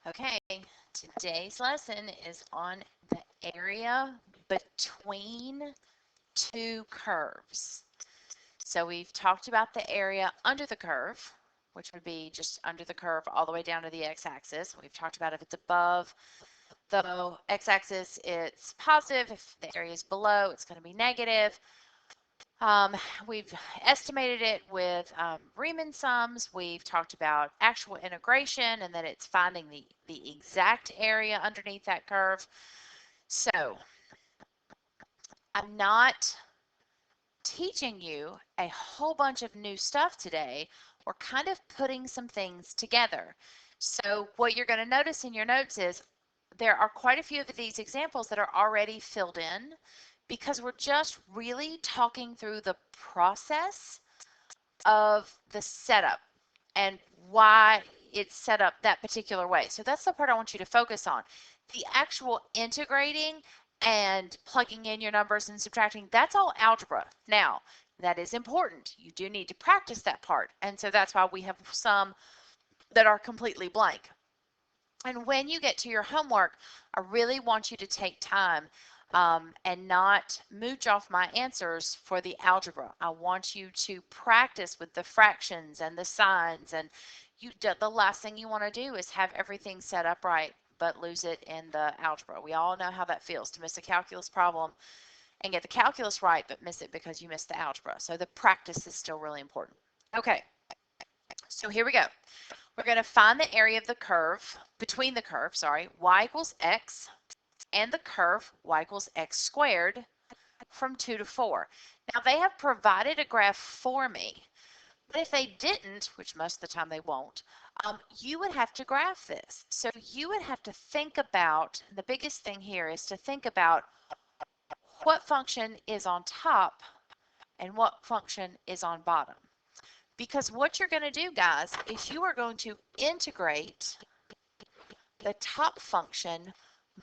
Okay, today's lesson is on the area between two curves. So we've talked about the area under the curve, which would be just under the curve all the way down to the x-axis. We've talked about if it's above the x-axis, it's positive. If the area is below, it's going to be negative. We've estimated it with Riemann sums. We've talked about actual integration and that it's finding the exact area underneath that curve. So I'm not teaching you a whole bunch of new stuff today. We're kind of putting some things together. So what you're going to notice in your notes is there are quite a few of these examples that are already filled in because we're just really talking through the process of the setup and why it's set up that particular way. So that's the part I want you to focus on. The actual integrating and plugging in your numbers and subtracting, that's all algebra. Now, that is important. You do need to practice that part. And so that's why we have some that are completely blank. And when you get to your homework, I really want you to take time and not mooch off my answers for the algebra. I want you to practice with the fractions and the signs, and the last thing you want to do is have everything set up right but lose it in the algebra. We all know how that feels, to miss a calculus problem and get the calculus right but miss it because you missed the algebra. So the practice is still really important. Okay, so here we go. We're going to find the area of the curve, between the curve, sorry, y equals x, and the curve y equals x squared from 2 to 4. Now they have provided a graph for me, but if they didn't, which most of the time they won't, you would have to graph this. So you would have to think about, the biggest thing here is to think about what function is on top and what function is on bottom. Because what you're going to do, guys, is you are going to integrate the top function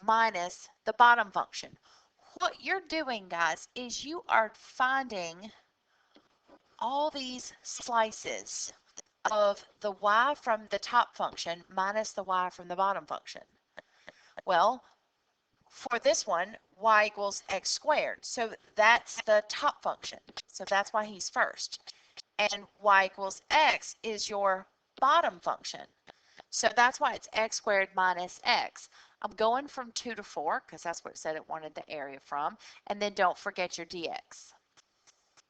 minus the bottom function. What you're doing, guys, is you are finding all these slices of the y from the top function minus the y from the bottom function. Well, for this one, y equals x squared. So that's the top function. So that's why he's first. And y equals x is your bottom function. So that's why it's x squared minus x. I'm going from 2 to 4 because that's what it said it wanted the area from. And then don't forget your dx.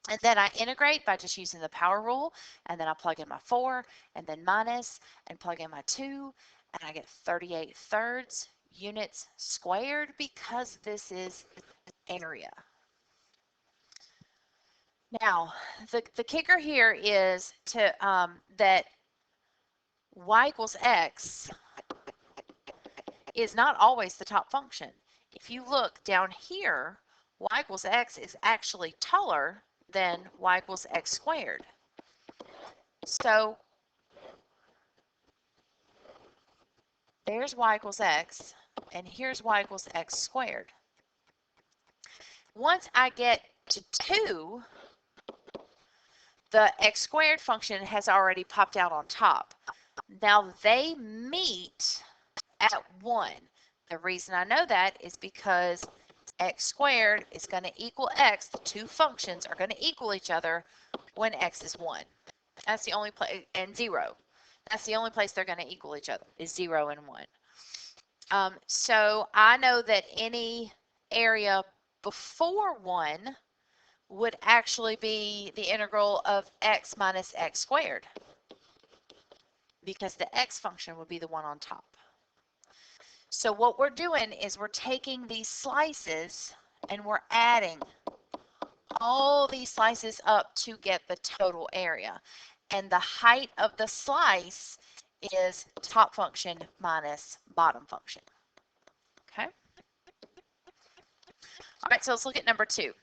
And then I integrate by just using the power rule. And then I plug in my 4 and then minus and plug in my 2. And I get 38/3 units squared because this is area. Now, the kicker here is to that y equals x is not always the top function. If you look down here, y equals x is actually taller than y equals x squared. So there's y equals x, and here's y equals x squared. Once I get to 2, the x squared function has already popped out on top. Now they meet at 1. The reason I know that is because x squared is going to equal x. The two functions are going to equal each other when x is 1. That's the only place, and 0. That's the only place they're going to equal each other, is 0 and 1. So I know that any area before 1 would actually be the integral of x minus x squared, because the x function would be the one on top. So what we're doing is we're taking these slices and we're adding all these slices up to get the total area. And the height of the slice is top function minus bottom function. Okay? All right, so let's look at number 2. It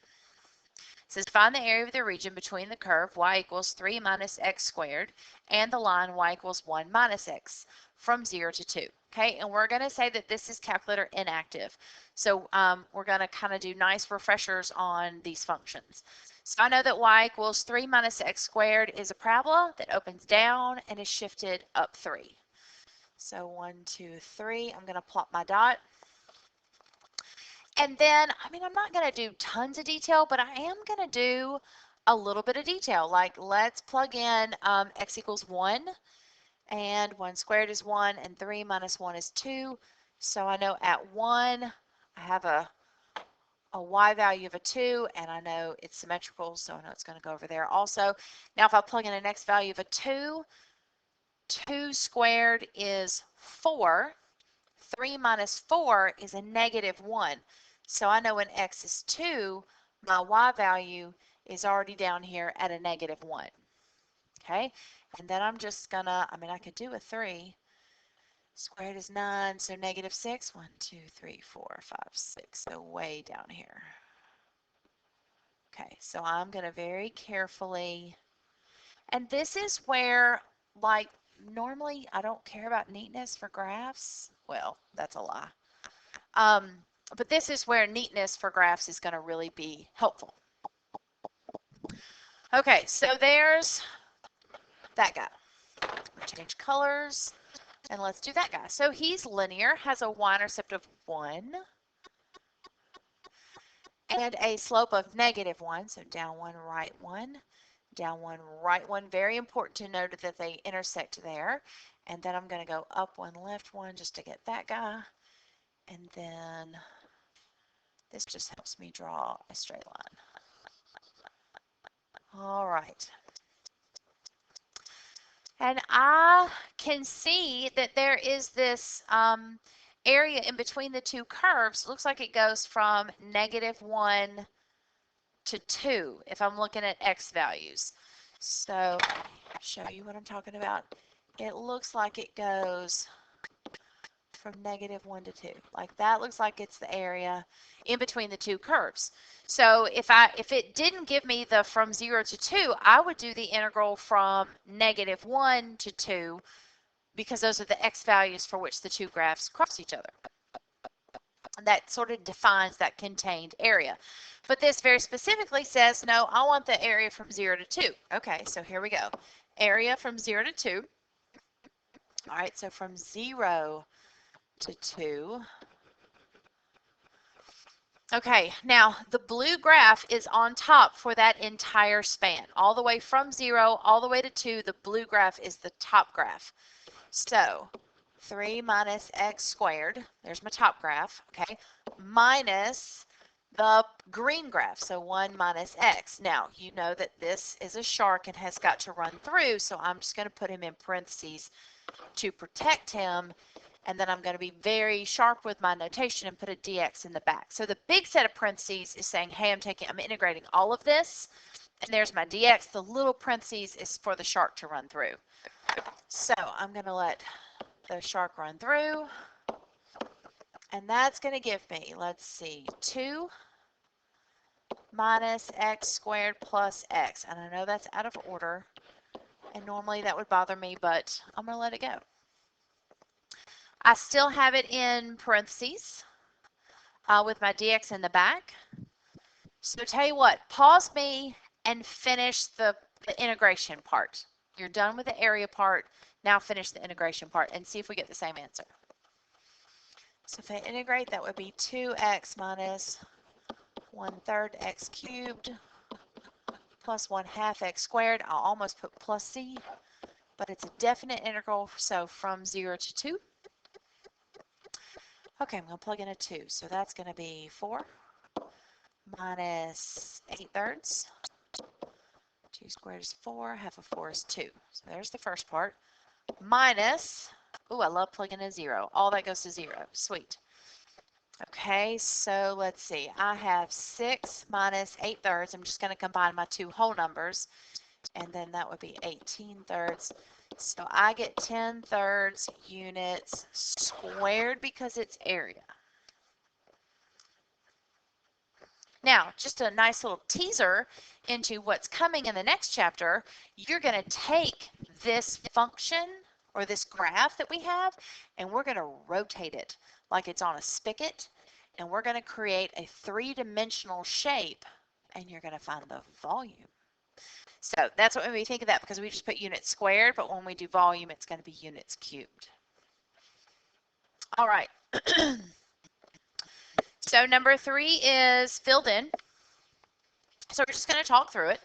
says find the area of the region between the curve y equals 3 minus x squared and the line y equals 1 minus x from 0 to 2. Okay, and we're going to say that this is calculator inactive. So we're going to kind of do nice refreshers on these functions. So I know that y equals 3 minus x squared is a parabola that opens down and is shifted up 3. So 1, 2, 3. I'm going to plot my dot. And then, I mean, I'm not going to do tons of detail, but I am going to do a little bit of detail. Like, let's plug in x equals 1, and 1 squared is 1, and 3 minus 1 is 2. So I know at 1, I have a y value of a 2, and I know it's symmetrical, so I know it's going to go over there also. Now, if I plug in an x value of a 2, 2 squared is 4. 3 minus 4 is a negative 1. So I know when x is 2, my y value is already down here at a negative 1. Okay, and then I'm just gonna, I mean, I could do a 3. Squared is 9, so negative 6. 1, 2, 3, 4, 5, 6. So way down here. Okay, so I'm going to very carefully, and this is where, like, normally I don't care about neatness for graphs. Well, that's a lie. But this is where neatness for graphs is going to really be helpful. Okay, so there's that guy. Change colors, and let's do that guy. So he's linear, has a y-intercept of 1, and a slope of negative 1, so down 1, right 1, down 1, right 1. Very important to note that they intersect there. And then I'm going to go up 1, left 1 just to get that guy. And then this just helps me draw a straight line. All right. And I can see that there is this area in between the two curves. It looks like it goes from negative 1 to 2 if I'm looking at x values. So show you what I'm talking about. It looks like it goes from negative 1 to 2. Like that looks like it's the area in between the two curves. So if it didn't give me the from 0 to 2, I would do the integral from negative 1 to 2 because those are the x values for which the two graphs cross each other. And that sort of defines that contained area. But this very specifically says, no, I want the area from 0 to 2. Okay, so here we go. Area from 0 to 2. All right, so from 0 to 2. Okay, now the blue graph is on top for that entire span. All the way from 0 all the way to 2, the blue graph is the top graph. So 3 minus x squared, there's my top graph, okay, minus the green graph, so 1 minus x. Now, you know that this is a shark and has got to run through, so I'm just going to put him in parentheses to protect him, and then I'm going to be very sharp with my notation and put a dx in the back. So the big set of parentheses is saying, hey, I'm integrating all of this, and there's my dx. The little parentheses is for the shark to run through. So I'm going to let the shark run through, and that's going to give me, let's see, 2 minus x squared plus x. And I know that's out of order, and normally that would bother me, but I'm going to let it go. I still have it in parentheses with my dx in the back. So tell you what, pause me and finish the integration part. You're done with the area part. Now finish the integration part and see if we get the same answer. So if I integrate, that would be 2x minus 1/3 x cubed plus 1/2 x squared. I'll almost put plus c, but it's a definite integral, so from 0 to 2. Okay, I'm going to plug in a 2, so that's going to be 4 minus 8/3. 2 squared is 4, half of 4 is 2. So there's the first part. Minus, ooh, I love plugging in a 0. All that goes to 0. Sweet. Okay, so let's see. I have 6 minus 8/3. I'm just going to combine my two whole numbers, and then that would be 18/3. So I get 10/3 units squared because it's area. Now, just a nice little teaser into what's coming in the next chapter. You're going to take this function or this graph that we have, and we're going to rotate it like it's on a spigot, and we're going to create a three-dimensional shape, and you're going to find the volume. So that's what we think of that, because we just put units squared, but when we do volume, it's going to be units cubed. All right. So number 3 is filled in. So we're just going to talk through it.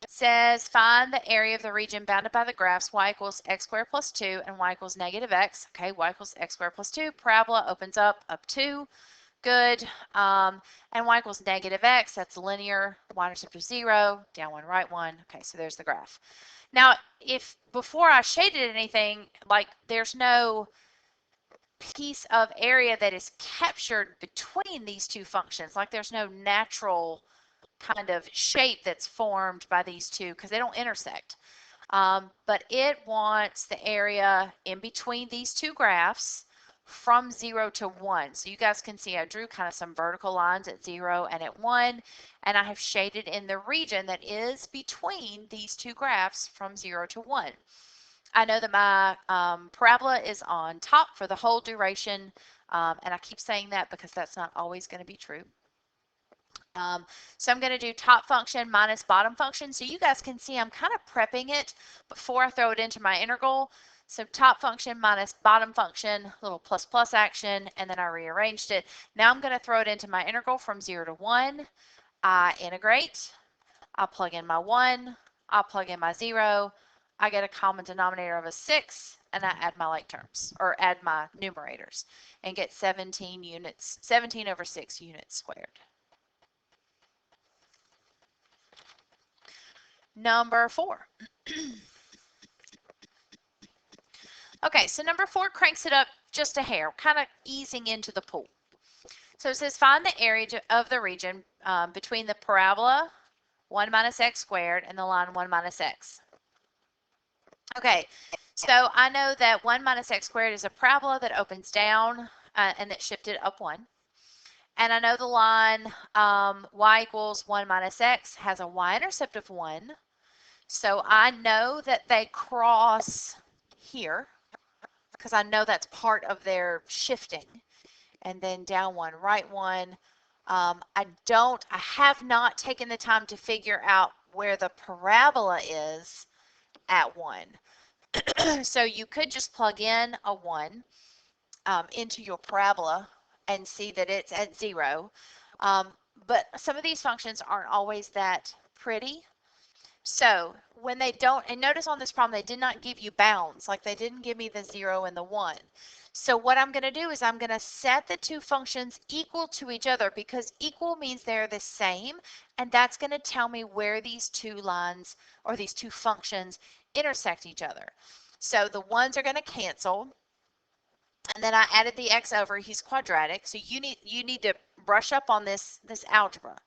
It says find the area of the region bounded by the graphs y equals x squared plus 2 and y equals negative x. Okay, y equals x squared plus 2. Parabola opens up 2. Good. And y equals negative x. That's linear. Y-intercept of 0. Down 1, right 1. Okay, so there's the graph. Now, if before I shaded anything, like there's no piece of area that is captured between these two functions, like there's no natural kind of shape that's formed by these two because they don't intersect. But it wants the area in between these two graphs from 0 to 1. So you guys can see I drew kind of some vertical lines at 0 and at 1, and I have shaded in the region that is between these two graphs from 0 to 1. I know that my parabola is on top for the whole duration, and I keep saying that because that's not always going to be true. So I'm going to do top function minus bottom function. So you guys can see I'm kind of prepping it before I throw it into my integral. So top function minus bottom function, little plus plus action, and then I rearranged it. Now I'm going to throw it into my integral from 0 to 1. I integrate. I plug in my 1. I plug in my 0. I get a common denominator of a 6, and I add my like terms, or add my numerators, and get 17 units, 17 over 6 units squared. Number 4. Okay, so number 4 cranks it up just a hair, kind of easing into the pool. So it says find the area of the region between the parabola 1 minus x squared and the line 1 minus x. Okay, so I know that 1 minus x squared is a parabola that opens down and that's shifted up 1. And I know the line y equals 1 minus x has a y-intercept of 1. So I know that they cross here because I know that's part of their shifting. And then down 1, right 1. I have not taken the time to figure out where the parabola is at 1. So you could just plug in a 1 into your parabola and see that it's at 0. But some of these functions aren't always that pretty. So when they don't, and notice on this problem, they did not give you bounds, like they didn't give me the 0 and the 1. So what I'm going to do is I'm going to set the two functions equal to each other because equal means they're the same, and that's going to tell me where these two lines or these two functions intersect each other. So the 1s are going to cancel, and then I added the x over. He's quadratic, so you need to brush up on this algebra.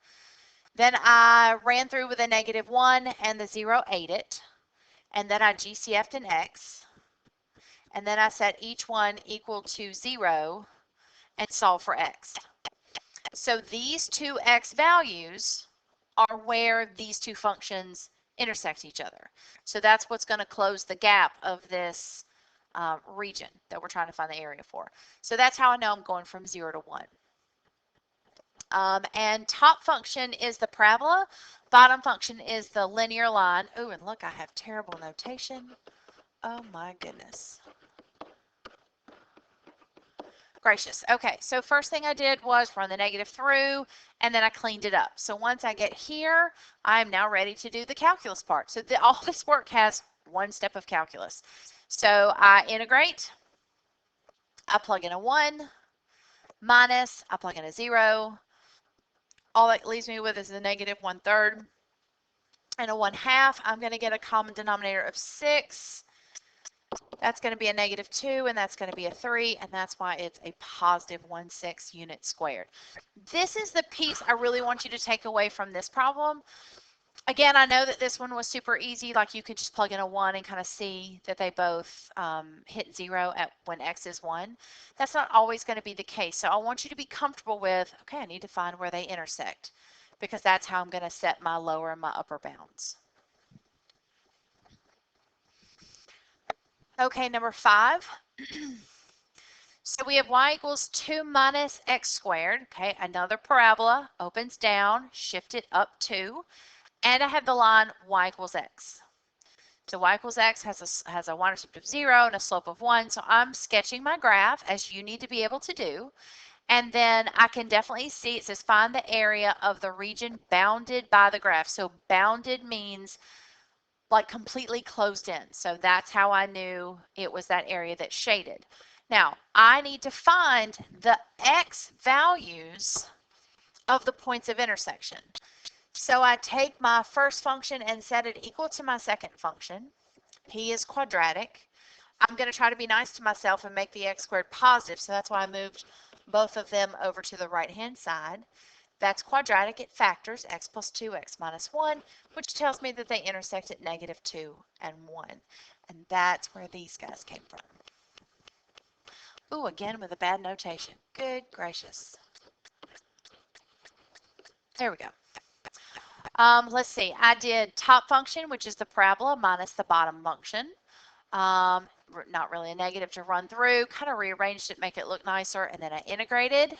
Then I ran through with a -1 and the 0 ate it. And then I GCF'd an x. And then I set each one equal to 0 and solve for x. So these two x values are where these two functions intersect each other. So that's what's going to close the gap of this region that we're trying to find the area for. So that's how I know I'm going from 0 to 1. And top function is the parabola, bottom function is the linear line. Oh, and look, I have terrible notation. Oh my goodness. Gracious. Okay, so first thing I did was run the negative through, and then I cleaned it up. So once I get here, I'm now ready to do the calculus part. So all this work has one step of calculus. So I integrate, I plug in a 1, minus, I plug in a 0. All that leaves me with is a -1/3 and a 1/2. I'm going to get a common denominator of 6. That's going to be a -2, and that's going to be a 3, and that's why it's a positive 1/6 units squared. This is the piece I really want you to take away from this problem. Again, I know that this one was super easy, like you could just plug in a 1 and kind of see that they both hit 0 when x is 1. That's not always going to be the case. So I want you to be comfortable with, okay, I need to find where they intersect because that's how I'm going to set my lower and my upper bounds. Okay, number 5. So we have y equals 2 minus x squared. Okay, another parabola opens down, shift it up 2. And I have the line y equals x. So y equals x has a y-intercept of 0 and a slope of 1. So I'm sketching my graph, as you need to be able to do. And then I can definitely see it says find the area of the region bounded by the graph. So bounded means like completely closed in. So that's how I knew it was that area that's shaded. Now, I need to find the x values of the points of intersection. So I take my first function and set it equal to my second function. P is quadratic. I'm going to try to be nice to myself and make the x squared positive, so that's why I moved both of them over to the right-hand side. That's quadratic. It factors x plus 2, x minus 1, which tells me that they intersect at -2 and 1. And that's where these guys came from. Ooh, again with a bad notation. Good gracious. There we go. Let's see. I did top function, which is the parabola, minus the bottom function. Not really a negative to run through. Kind of rearranged it, make it look nicer. And then I integrated.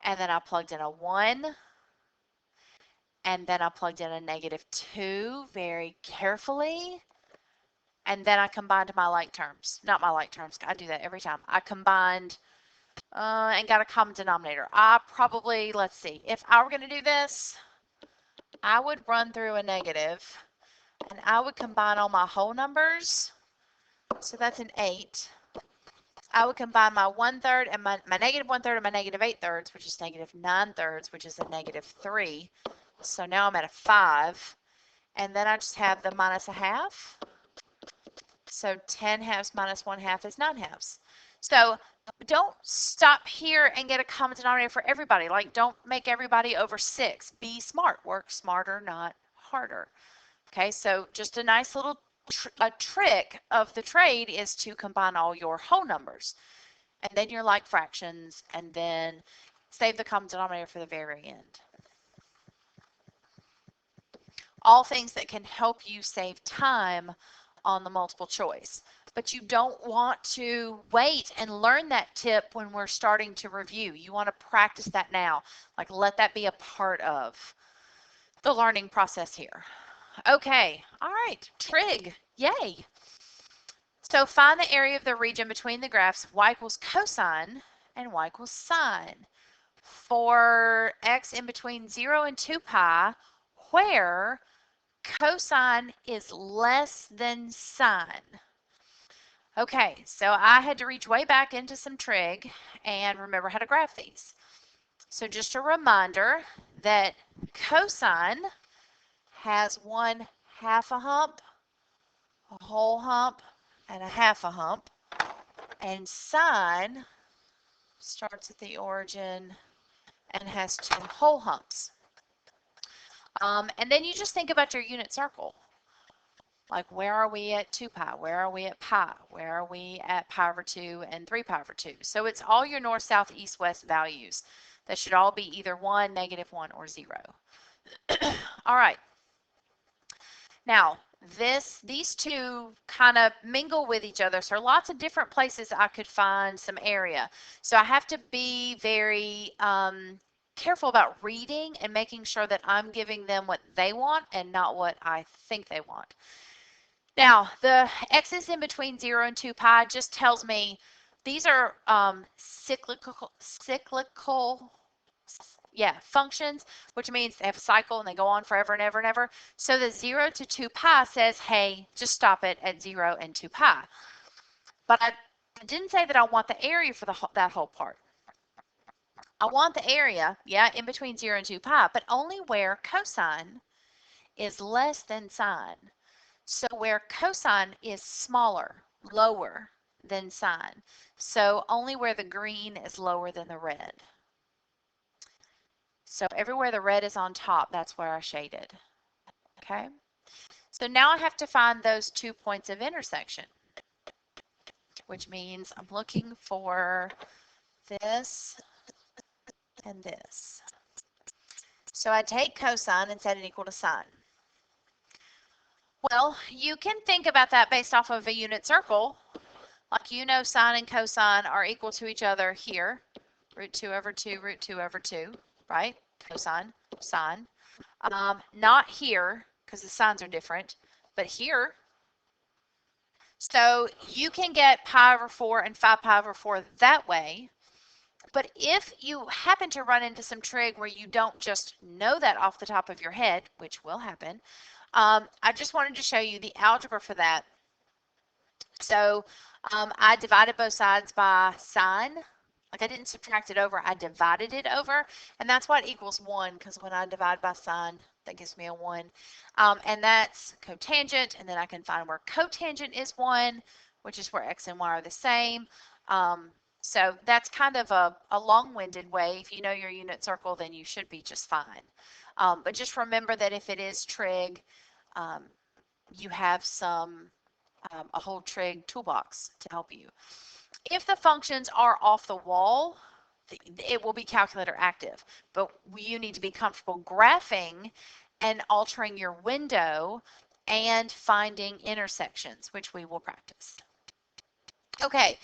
And then I plugged in a 1. And then I plugged in a -2 very carefully. And then I combined my like terms. Not my like terms. I do that every time. I combined and got a common denominator. I probably, let's see, if I were going to do this, I would run through a negative. And I would combine all my whole numbers. So that's an 8. I would combine my 1/3 and my -1/3 and my -8/3, which is -9/3, which is a -3. So now I'm at a 5. And then I just have the -1/2. So 10/2 minus 1/2 is 9/2. So don't stop here and get a common denominator for everybody. Like, don't make everybody over 6. Be smart. Work smarter, not harder. Okay, so just a nice little trick of the trade is to combine all your whole numbers and then your like fractions and then save the common denominator for the very end. All things that can help you save time on the multiple choice. But you don't want to wait and learn that tip when we're starting to review. You want to practice that now. Like, let that be a part of the learning process here. Okay, all right, trig, yay. So find the area of the region between the graphs y equals cosine and y equals sine for x in between 0 and 2 pi, where cosine is less than sine. Okay, so I had to reach way back into some trig and remember how to graph these. So just a reminder that cosine has 1/2 a hump, a whole hump, and a 1/2 a hump. And sine starts at the origin and has 2 whole humps. And then you just think about your unit circle. Like, where are we at 2 pi? Where are we at pi? Where are we at pi over 2 and 3 pi over 2? So it's all your north, south, east, west values. That should all be either 1, -1, or 0. All right. Now, these two kind of mingle with each other. So lots of different places I could find some area. So I have to be very careful about reading and making sure that I'm giving them what they want and not what I think they want. Now, the x's in between 0 and 2 pi just tells me these are cyclical, functions, which means they have a cycle and they go on forever and ever and ever. So the 0 to 2 pi says, hey, just stop it at 0 and 2 pi. But I didn't say that I want the area for that whole part. I want the area, in between 0 and 2 pi, but only where cosine is less than sine. So where cosine is smaller, lower than sine. So only where the green is lower than the red. So everywhere the red is on top, that's where I shaded. Okay. So now I have to find those 2 points of intersection, which means I'm looking for this and this. So I take cosine and set it equal to sine. Well, you can think about that based off of a unit circle. Like, sine and cosine are equal to each other here. √2 over 2, √2 over 2, right? Cosine, sine. Not here, because the signs are different, but here, So you can get pi over 4 and 5 pi over 4 that way. But if you happen to run into some trig where you don't just know that off the top of your head, which will happen, I just wanted to show you the algebra for that. So I divided both sides by sine. Like I didn't subtract it over, I divided it over, and that's what equals 1, because when I divide by sine, that gives me a 1. And that's cotangent, and then I can find where cotangent is 1, which is where x and y are the same. So that's kind of a long-winded way. If you know your unit circle, then you should be just fine. But just remember that if it is trig, you have a whole trig toolbox to help you. If the functions are off the wall, it will be calculator active, but you need to be comfortable graphing and altering your window and finding intersections, which we will practice. Okay,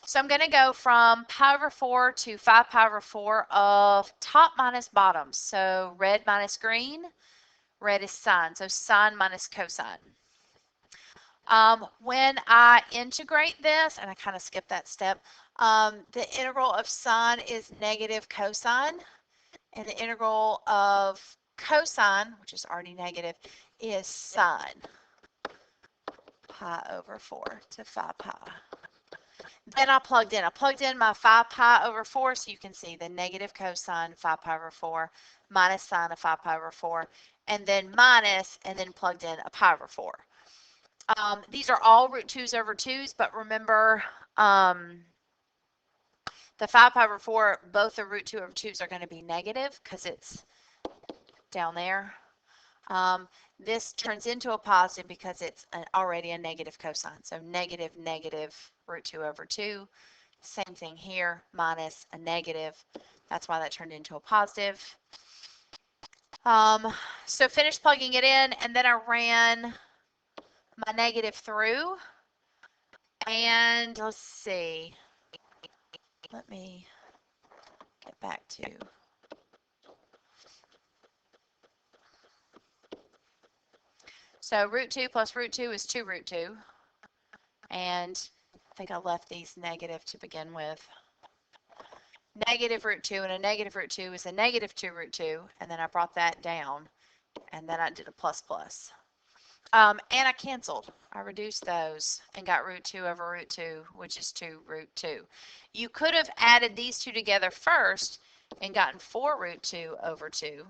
so I'm going to go from pi over 4 to 5 pi over 4 of top minus bottom. So red minus green, red is sine, so sine minus cosine. When I integrate this, and I kind of skipped that step, the integral of sine is negative cosine, and the integral of cosine, which is already negative, is sine pi over 4 to 5 pi. Then I plugged in my 5 pi over 4, so you can see the negative cosine 5 pi over 4 minus sine of 5 pi over 4, and then minus, and then plugged in a pi over 4. These are all root 2's over 2's, but remember the 5 pi over 4, both the root 2 over 2's are going to be negative because it's down there. This turns into a positive because it's already a negative cosine. So negative, negative, root 2 over 2. Same thing here, minus a negative. That's why that turned into a positive. So finished plugging it in, and then I ran my negative through, and let's see, let me get back to, so root 2 plus root 2 is 2 root 2, and I think I left these negative to begin with. Negative root 2 and a negative root 2 is a negative 2 root 2, and then I brought that down, and then I did a plus plus. And I canceled. I reduced those and got root 2 over root 2, which is 2 root 2. You could have added these two together first and gotten 4 root 2 over 2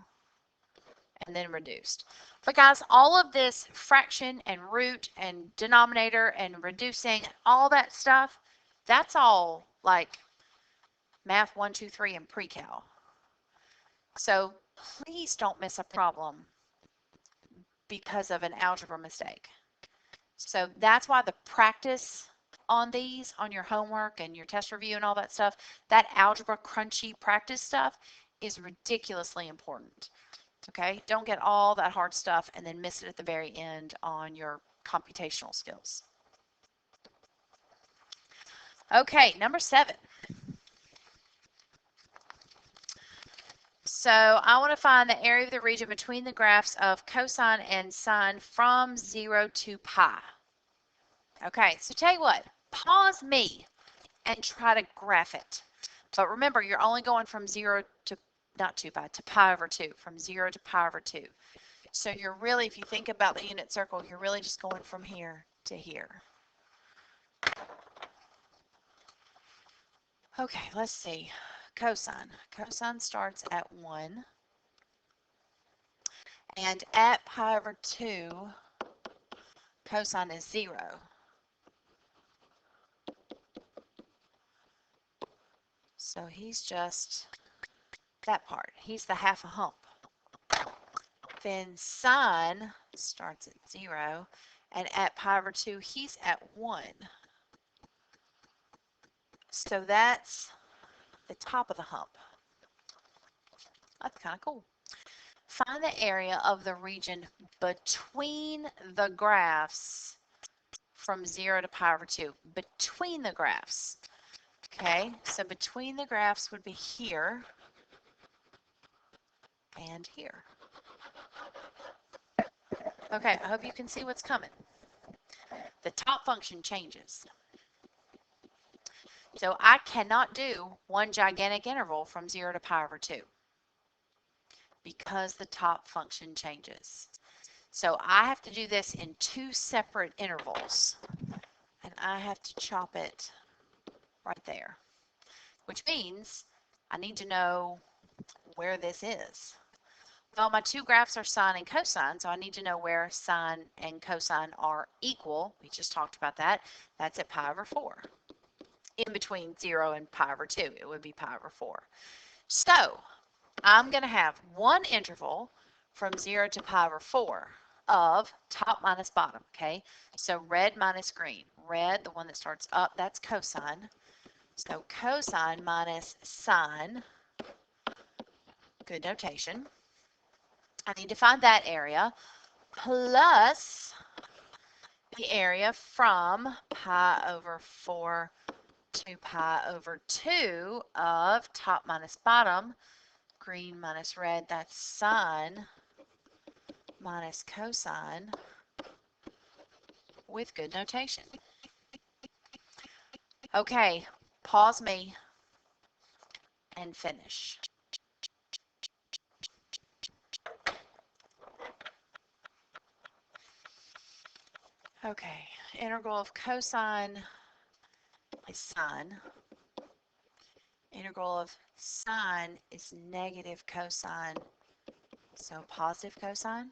and then reduced. But guys, all of this fraction and root and denominator and reducing, all that stuff, that's all like math 1, 2, 3 and pre-cal. So please don't miss a problem because of an algebra mistake. So that's why the practice on these, on your homework and your test review and all that stuff, that algebra crunchy practice stuff is ridiculously important. Okay, don't get all that hard stuff and then miss it at the very end on your computational skills. Okay, number 7. So I want to find the area of the region between the graphs of cosine and sine from 0 to pi. Okay, so tell you what, pause me and try to graph it. But remember, you're only going from 0 to, not 2 pi, to pi over 2, from 0 to pi over 2. So you're really, if you think about the unit circle, you're really just going from here to here. Okay, let's see. Cosine. Cosine starts at 1. And at pi over 2, cosine is 0. So he's just that part. He's the half a hump. Then sine starts at 0. And at pi over 2, he's at 1. So that's the top of the hump. That's kind of cool. Find the area of the region between the graphs from 0 to pi over 2. Between the graphs. Okay, so between the graphs would be here and here. Okay, I hope you can see what's coming. the top function changes. So I cannot do one gigantic interval from 0 to pi over 2 because the top function changes. So I have to do this in 2 separate intervals, and I have to chop it right there, which means I need to know where this is. Well, my 2 graphs are sine and cosine, so I need to know where sine and cosine are equal. We just talked about that. That's at pi over 4. In between 0 and pi over 2, it would be pi over 4. So I'm going to have one interval from 0 to pi over 4 of top minus bottom, okay? So red minus green. Red, the one that starts up, that's cosine. So cosine minus sine, good notation. I need to find that area plus the area from pi over 4 to pi over 2 of top minus bottom, green minus red, that's sine minus cosine with good notation. Okay, pause me and finish. Okay, integral of cosine is sine. Integral of sine is negative cosine, so positive cosine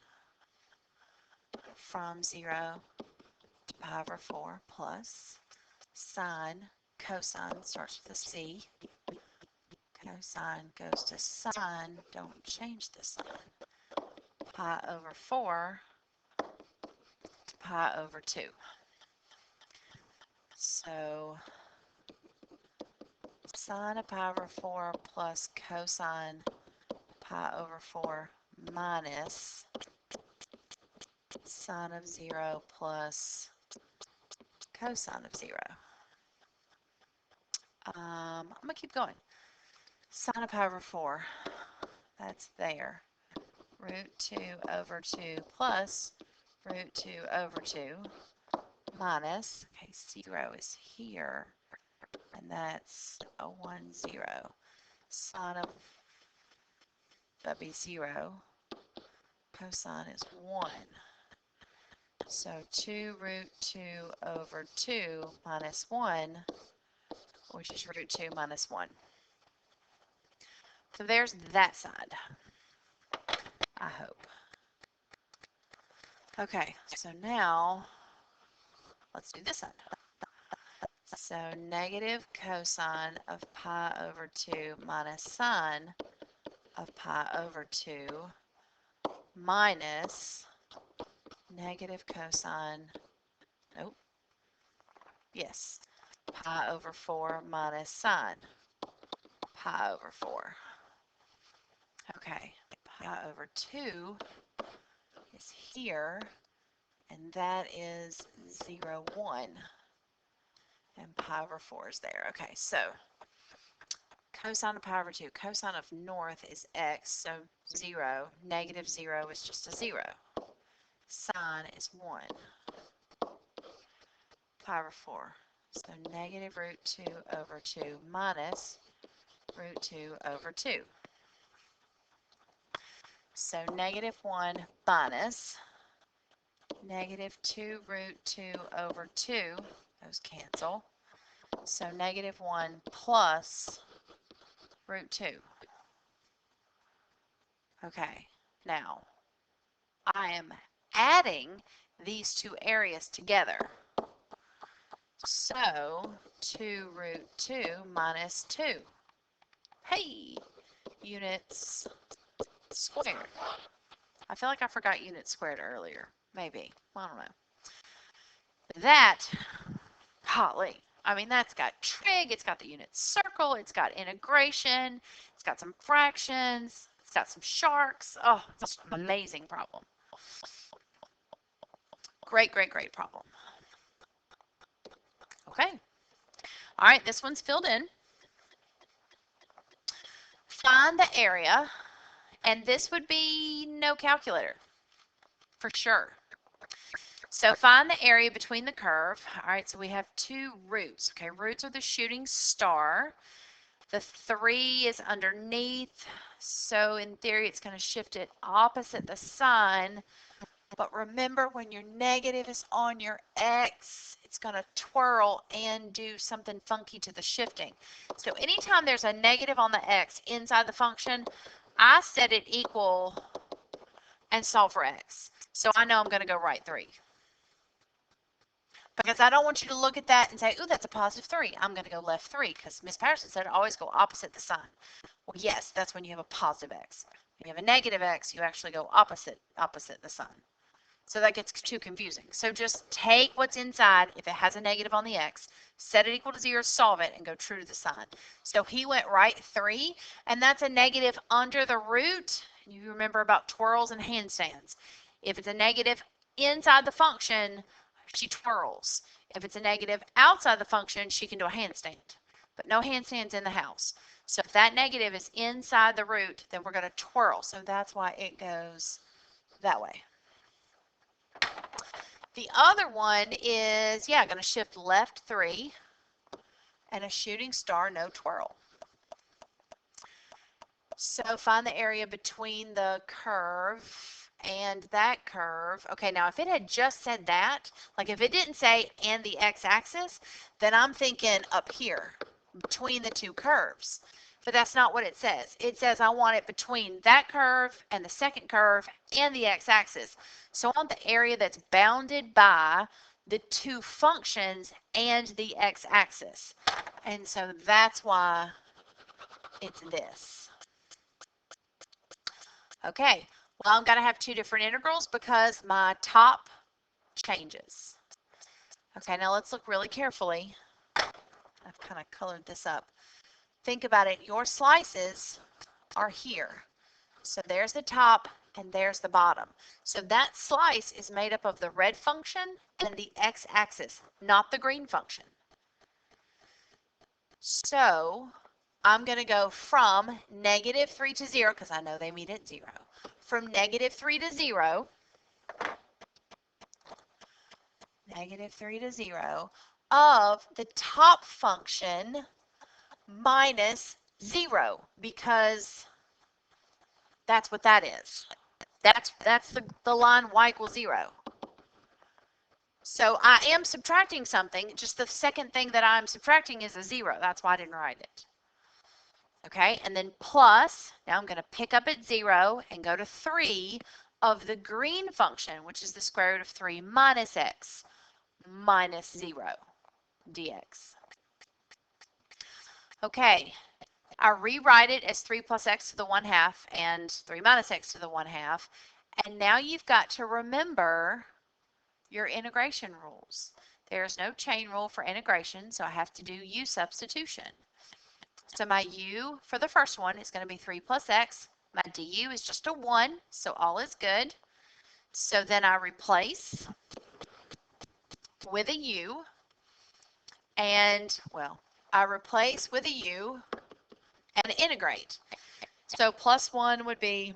from 0 to pi over 4 plus sine, cosine starts with a C. Cosine goes to sine, don't change the sign. Pi over 4 to pi over 2. So sine of pi over 4 plus cosine pi over 4 minus sine of 0 plus cosine of 0. I'm going to keep going. Sine of pi over 4, that's there. Root 2 over 2 plus root 2 over 2 minus, okay, 0 is here, and that's a 1, 0. Sine of, that'd be 0. Cosine is 1. So 2 root 2 over 2 minus 1, which is root 2 minus 1. So there's that side, I hope. Okay, so now let's do this side. So negative cosine of pi over 2 minus sine of pi over 2 minus negative cosine, nope, yes, pi over 4 minus sine pi over 4. Okay, pi over 2 is here, and that is 0, 1, and pi over 4 is there. Okay, so cosine of pi over 2, cosine of north is x, so 0, negative 0 is just a 0. Sine is 1, pi over 4. So negative root 2 over 2 minus root 2 over 2. So negative 1 minus negative 2 root 2 over 2, those cancel. So negative 1 plus root 2. Okay, now I am adding these two areas together. So 2 root 2 minus 2. Hey, units squared. I feel like I forgot units squared earlier. Maybe. I don't know. That, golly, I mean, that's got trig, it's got the unit circle, it's got integration, it's got some fractions, it's got some sharks. Oh, it's an amazing problem. Great, great, great problem. Okay. All right, this one's filled in. Find the area, and this would be no calculator, for sure. So find the area between the curve. All right, so we have two roots. Okay, roots are the shooting star. The 3 is underneath, so in theory it's going to shift it opposite the sun. But remember, when your negative is on your x, it's going to twirl and do something funky to the shifting. So anytime there's a negative on the x inside the function, I set it equal and solve for x. So I know I'm going to go right 3. Because I don't want you to look at that and say, ooh, that's a positive 3. I'm going to go left 3 because Miss Patterson said always go opposite the sign. Well, yes, that's when you have a positive x. When you have a negative x, you actually go opposite the sign. So that gets too confusing. So just take what's inside. If it has a negative on the x, set it equal to 0, solve it, and go true to the sign. So he went right 3, and that's a negative under the root. You remember about twirls and handstands. If it's a negative inside the function, she twirls. If it's a negative outside the function, she can do a handstand. But no handstands in the house. So if that negative is inside the root, then we're going to twirl. So that's why it goes that way. The other one is, yeah, going to shift left 3 and a shooting star, no twirl. So find the area between the curve and that curve. Okay, now if it had just said that, like if it didn't say and the x-axis, then I'm thinking up here between the two curves. But that's not what it says. It says I want it between that curve and the second curve and the x-axis. So I want the area that's bounded by the two functions and the x-axis. And so that's why it's this. Okay, well, I'm going to have two different integrals because my top changes. Okay, now let's look really carefully. I've kind of colored this up. Think about it. Your slices are here. So there's the top and there's the bottom. So that slice is made up of the red function and the x-axis, not the green function. So I'm going to go from negative 3 to 0, because I know they meet at 0. From negative 3 to 0, negative 3 to 0, of the top function minus 0, because that's what that is. That's the line y equals 0. So I am subtracting something, just the second thing that I'm subtracting is a 0. That's why I didn't write it. Okay, and then plus, now I'm going to pick up at 0 and go to 3 of the green function, which is the square root of 3 minus x minus 0 dx. Okay, I rewrite it as 3 plus x to the 1/2 and 3 minus x to the 1/2. And now you've got to remember your integration rules. There's no chain rule for integration, so I have to do u substitution. So my u for the first one is going to be 3 plus x. My du is just a 1, so all is good. So then I replace with a u, and, well, I replace with a u and integrate. So plus 1 would be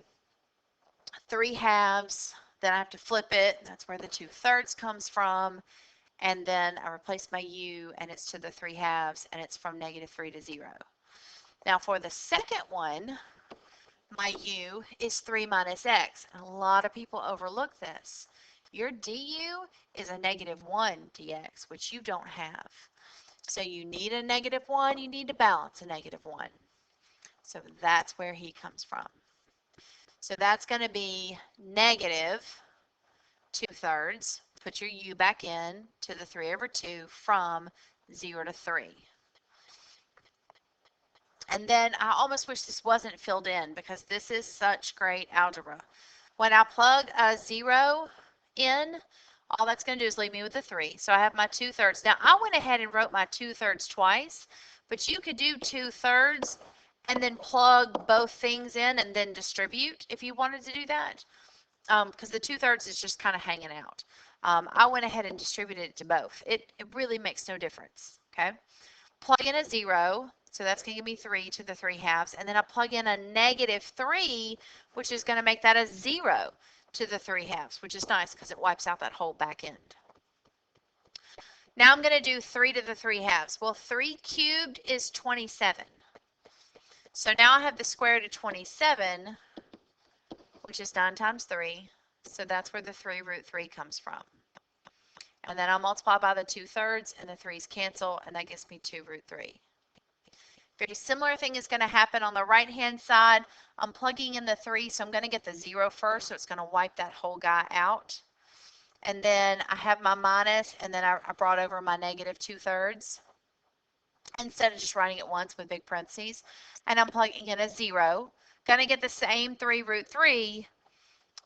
3/2. Then I have to flip it. That's where the 2/3 comes from. And then I replace my u, and it's to the 3/2, and it's from negative 3 to 0. Now for the second one, my u is 3 minus x. And a lot of people overlook this. Your du is a negative 1 dx, which you don't have. So you need a negative 1, you need to balance a negative 1. So that's where he comes from. So that's going to be negative 2/3. Put your u back in to the 3/2 from 0 to 3. And then I almost wish this wasn't filled in because this is such great algebra. When I plug a 0 in, all that's going to do is leave me with a 3. So I have my 2/3. Now I went ahead and wrote my 2/3 twice, but you could do 2/3 and then plug both things in and then distribute if you wanted to do that, because the 2/3 is just kind of hanging out. I went ahead and distributed it to both. It really makes no difference. Okay, plug in a 0, so that's going to give me 3 to the 3/2, and then I plug in a negative 3, which is going to make that a 0 to the 3/2, which is nice because it wipes out that whole back end. Now I'm going to do 3 to the 3/2. Well, 3 cubed is 27. So now I have the square root of 27, which is 9 times 3. So that's where the 3 root 3 comes from. And then I'll multiply by the 2/3, and the 3's cancel, and that gives me 2 root 3. Very similar thing is going to happen on the right-hand side. I'm plugging in the 3, so I'm going to get the 0 first, so it's going to wipe that whole guy out. And then I have my minus, and then I brought over my negative 2/3 instead of just writing it once with big parentheses. And I'm plugging in a 0. Going to get the same 3 root 3,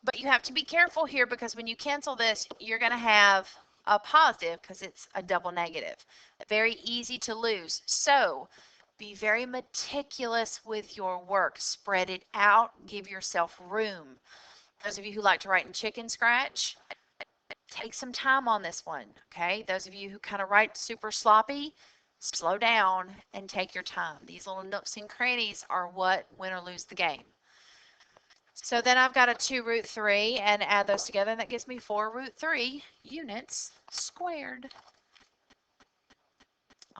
but you have to be careful here because when you cancel this, you're going to have a positive because it's a double negative. Very easy to lose. So be very meticulous with your work. Spread it out. Give yourself room. Those of you who like to write in chicken scratch, take some time on this one, okay? Those of you who kind of write super sloppy, slow down and take your time. These little nooks and crannies are what win or lose the game. So then I've got a 2 root 3 and add those together, and that gives me 4 root 3 units squared.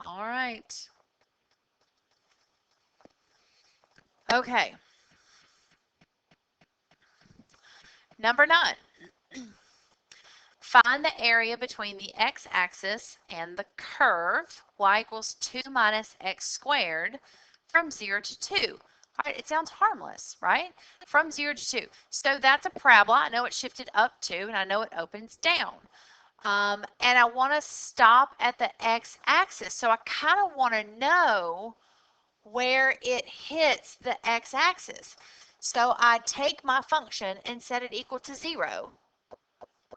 All right. Okay. Number 9. Find the area between the x-axis and the curve, y equals 2 minus x squared, from 0 to 2. All right, it sounds harmless, right? From 0 to 2. So that's a parabola. I know it's shifted up 2, and I know it opens down. And I want to stop at the x-axis. So I kind of want to know where it hits the x-axis. So I take my function and set it equal to 0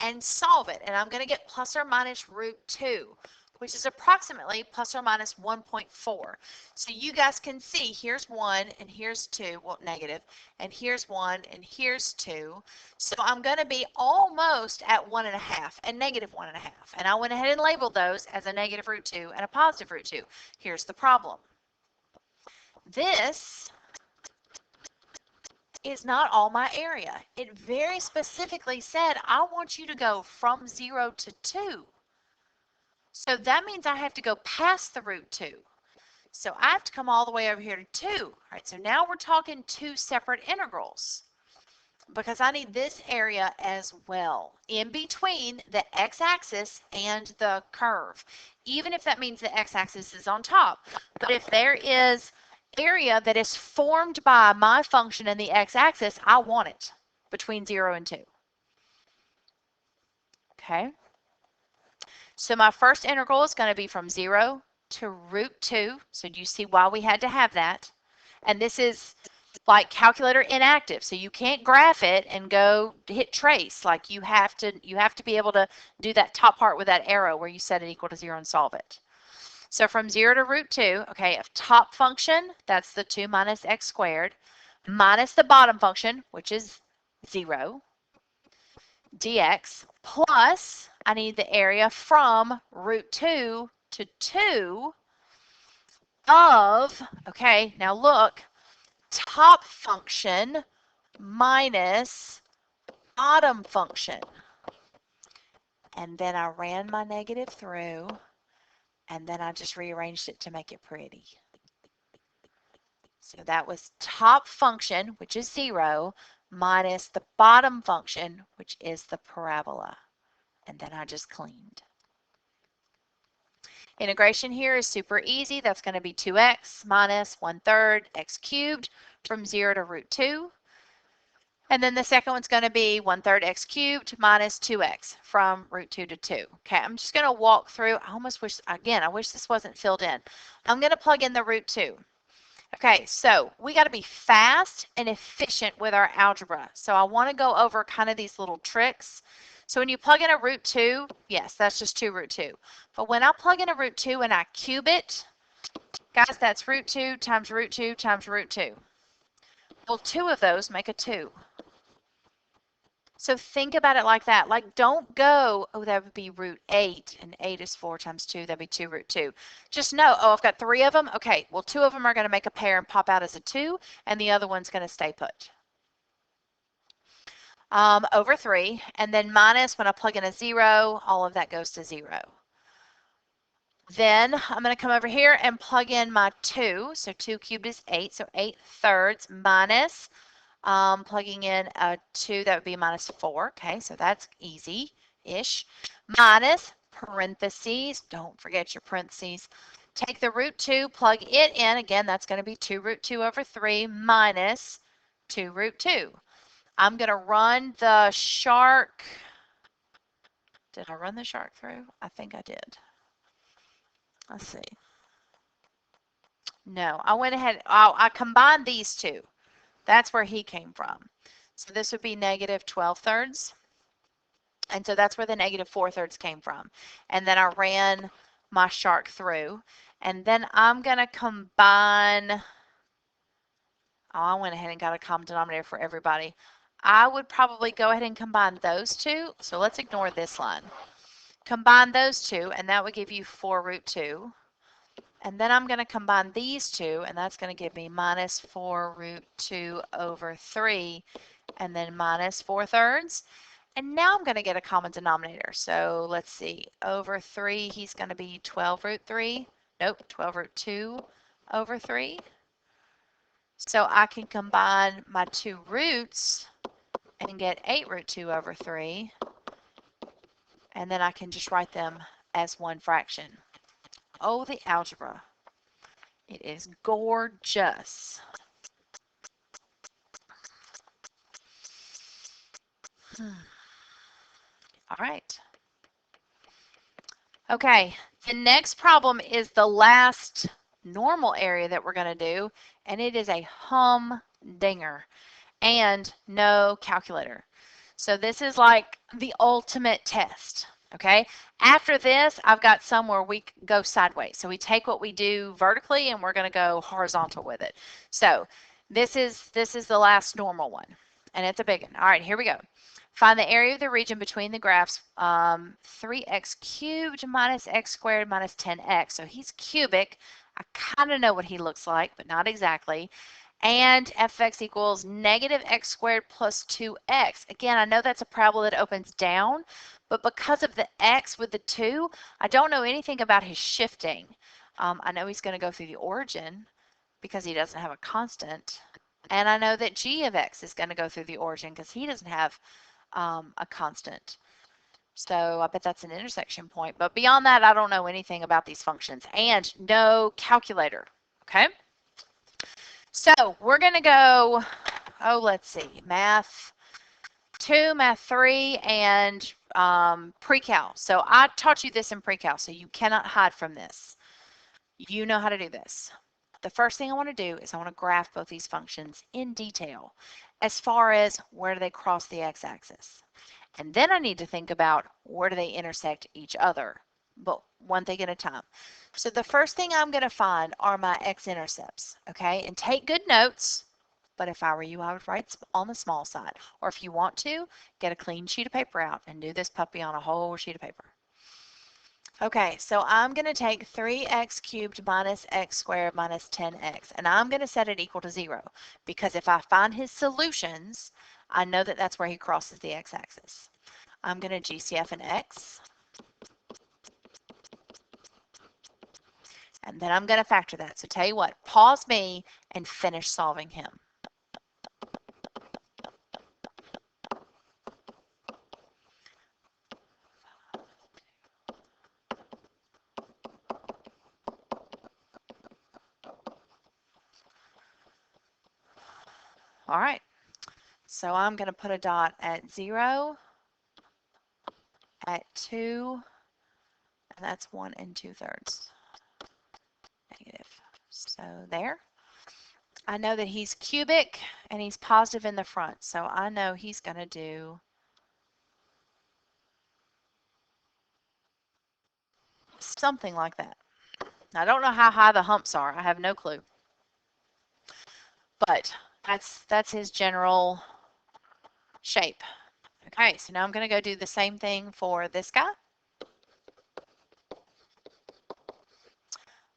and solve it. And I'm going to get plus or minus root 2, which is approximately plus or minus 1.4. So you guys can see here's 1 and here's 2, well, negative, and here's 1 and here's 2. So I'm going to be almost at 1.5 and negative 1.5. And I went ahead and labeled those as a negative root 2 and a positive root 2. Here's the problem. This is not all my area. It very specifically said, I want you to go from 0 to 2. So that means I have to go past the root 2. So I have to come all the way over here to 2. All right, so now we're talking 2 separate integrals because I need this area as well in between the x-axis and the curve, even if that means the x-axis is on top. But if there is area that is formed by my function in the x-axis, I want it between 0 and 2. Okay. So my first integral is going to be from 0 to root 2. So do you see why we had to have that? And this is like calculator inactive. So you can't graph it and go hit trace. Like you have to be able to do that top part with that arrow where you set it equal to 0 and solve it. So from 0 to root 2, okay, top function, that's the 2 minus x squared, minus the bottom function, which is 0, dx, plus I need the area from root 2 to 2 of, okay, now look, top function minus bottom function. And then I ran my negative through, and then I just rearranged it to make it pretty. So that was top function, which is 0, minus the bottom function, which is the parabola. And then I just cleaned. Integration here is super easy. That's going to be 2x minus 1/3 x cubed from 0 to root 2. And then the second one's going to be 1/3 x cubed minus 2x from root 2 to 2. Okay, I'm just going to walk through. I almost wish, again, I wish this wasn't filled in. I'm going to plug in the root 2. Okay, so we got to be fast and efficient with our algebra. So I want to go over kind of these little tricks. So when you plug in a root 2, yes, that's just 2 root 2. But when I plug in a root 2 and I cube it, guys, that's root 2 times root 2 times root 2. Well, 2 of those make a 2. So think about it like that. Like, don't go, oh, that would be root 8, and 8 is 4 times 2. That'd be 2 root 2. Just know, oh, I've got 3 of them. Okay, well, 2 of them are going to make a pair and pop out as a 2, and the other one's going to stay put. over 3, and then minus, when I plug in a 0, all of that goes to 0. Then I'm going to come over here and plug in my 2. So 2 cubed is 8, so 8/3 minus, plugging in a 2, that would be minus 4. Okay, so that's easy-ish. Minus, parentheses, don't forget your parentheses. Take the root 2, plug it in. Again, that's going to be 2 root 2 over 3 minus 2 root 2. I'm going to run the shark. Did I run the shark through? I think I did. Let's see. No, I went ahead. I combined these two. That's where he came from. So this would be negative 12/3. And so that's where the negative 4/3 came from. And then I ran my shark through. And then I'm going to combine. Oh, I went ahead and got a common denominator for everybody. I would probably go ahead and combine those two. So let's ignore this line. Combine those two, and that would give you 4 root 2. And then I'm going to combine these two, and that's going to give me minus 4 root 2 over 3, and then minus 4/3. And now I'm going to get a common denominator. So let's see, over 3, he's going to be 12 root 3. Nope, 12 root 2 over 3. So I can combine my two roots and get 8 root 2 over 3. And then I can just write them as one fraction. Oh, the algebra. It is gorgeous. All right. Okay, the next problem is the last normal area that we're going to do, and it is a humdinger and no calculator. So this is like the ultimate test. Okay, after this, I've got some where we go sideways. So we take what we do vertically and we're going to go horizontal with it. So this is the last normal one, and it's a big one. All right, here we go. Find the area of the region between the graphs 3x cubed minus x squared minus 10x. So he's cubic. I kind of know what he looks like, but not exactly. And f(x) equals negative x squared plus 2x. Again, I know that's a parabola that opens down, but because of the x with the 2, I don't know anything about his shifting. I know he's going to go through the origin because he doesn't have a constant. And I know that g of x is going to go through the origin because he doesn't have a constant. So I bet that's an intersection point. But beyond that, I don't know anything about these functions. And no calculator. Okay? So we're going to go, let's see, Math 2, Math 3, and pre-cal. So I taught you this in pre-cal, so you cannot hide from this. You know how to do this. The first thing I want to do is I want to graph both these functions in detail as far as where do they cross the x-axis. And then I need to think about where do they intersect each other, but one thing at a time. So the first thing I'm going to find are my x-intercepts, okay? And take good notes, but if I were you, I would write on the small side. Or if you want to, get a clean sheet of paper out and do this puppy on a whole sheet of paper. Okay, so I'm going to take 3x cubed minus x squared minus 10x, and I'm going to set it equal to 0, because if I find his solutions, I know that that's where he crosses the x-axis. I'm going to GCF an x, and then I'm going to factor that. So tell you what, pause me and finish solving him. All right, so I'm going to put a dot at 0, at 2, and that's 1 2/3. Negative. So there. I know that he's cubic and he's positive in the front, so I know he's going to do something like that. Now, I don't know how high the humps are. I have no clue. But that's his general shape. Okay, so now I'm going to go do the same thing for this guy.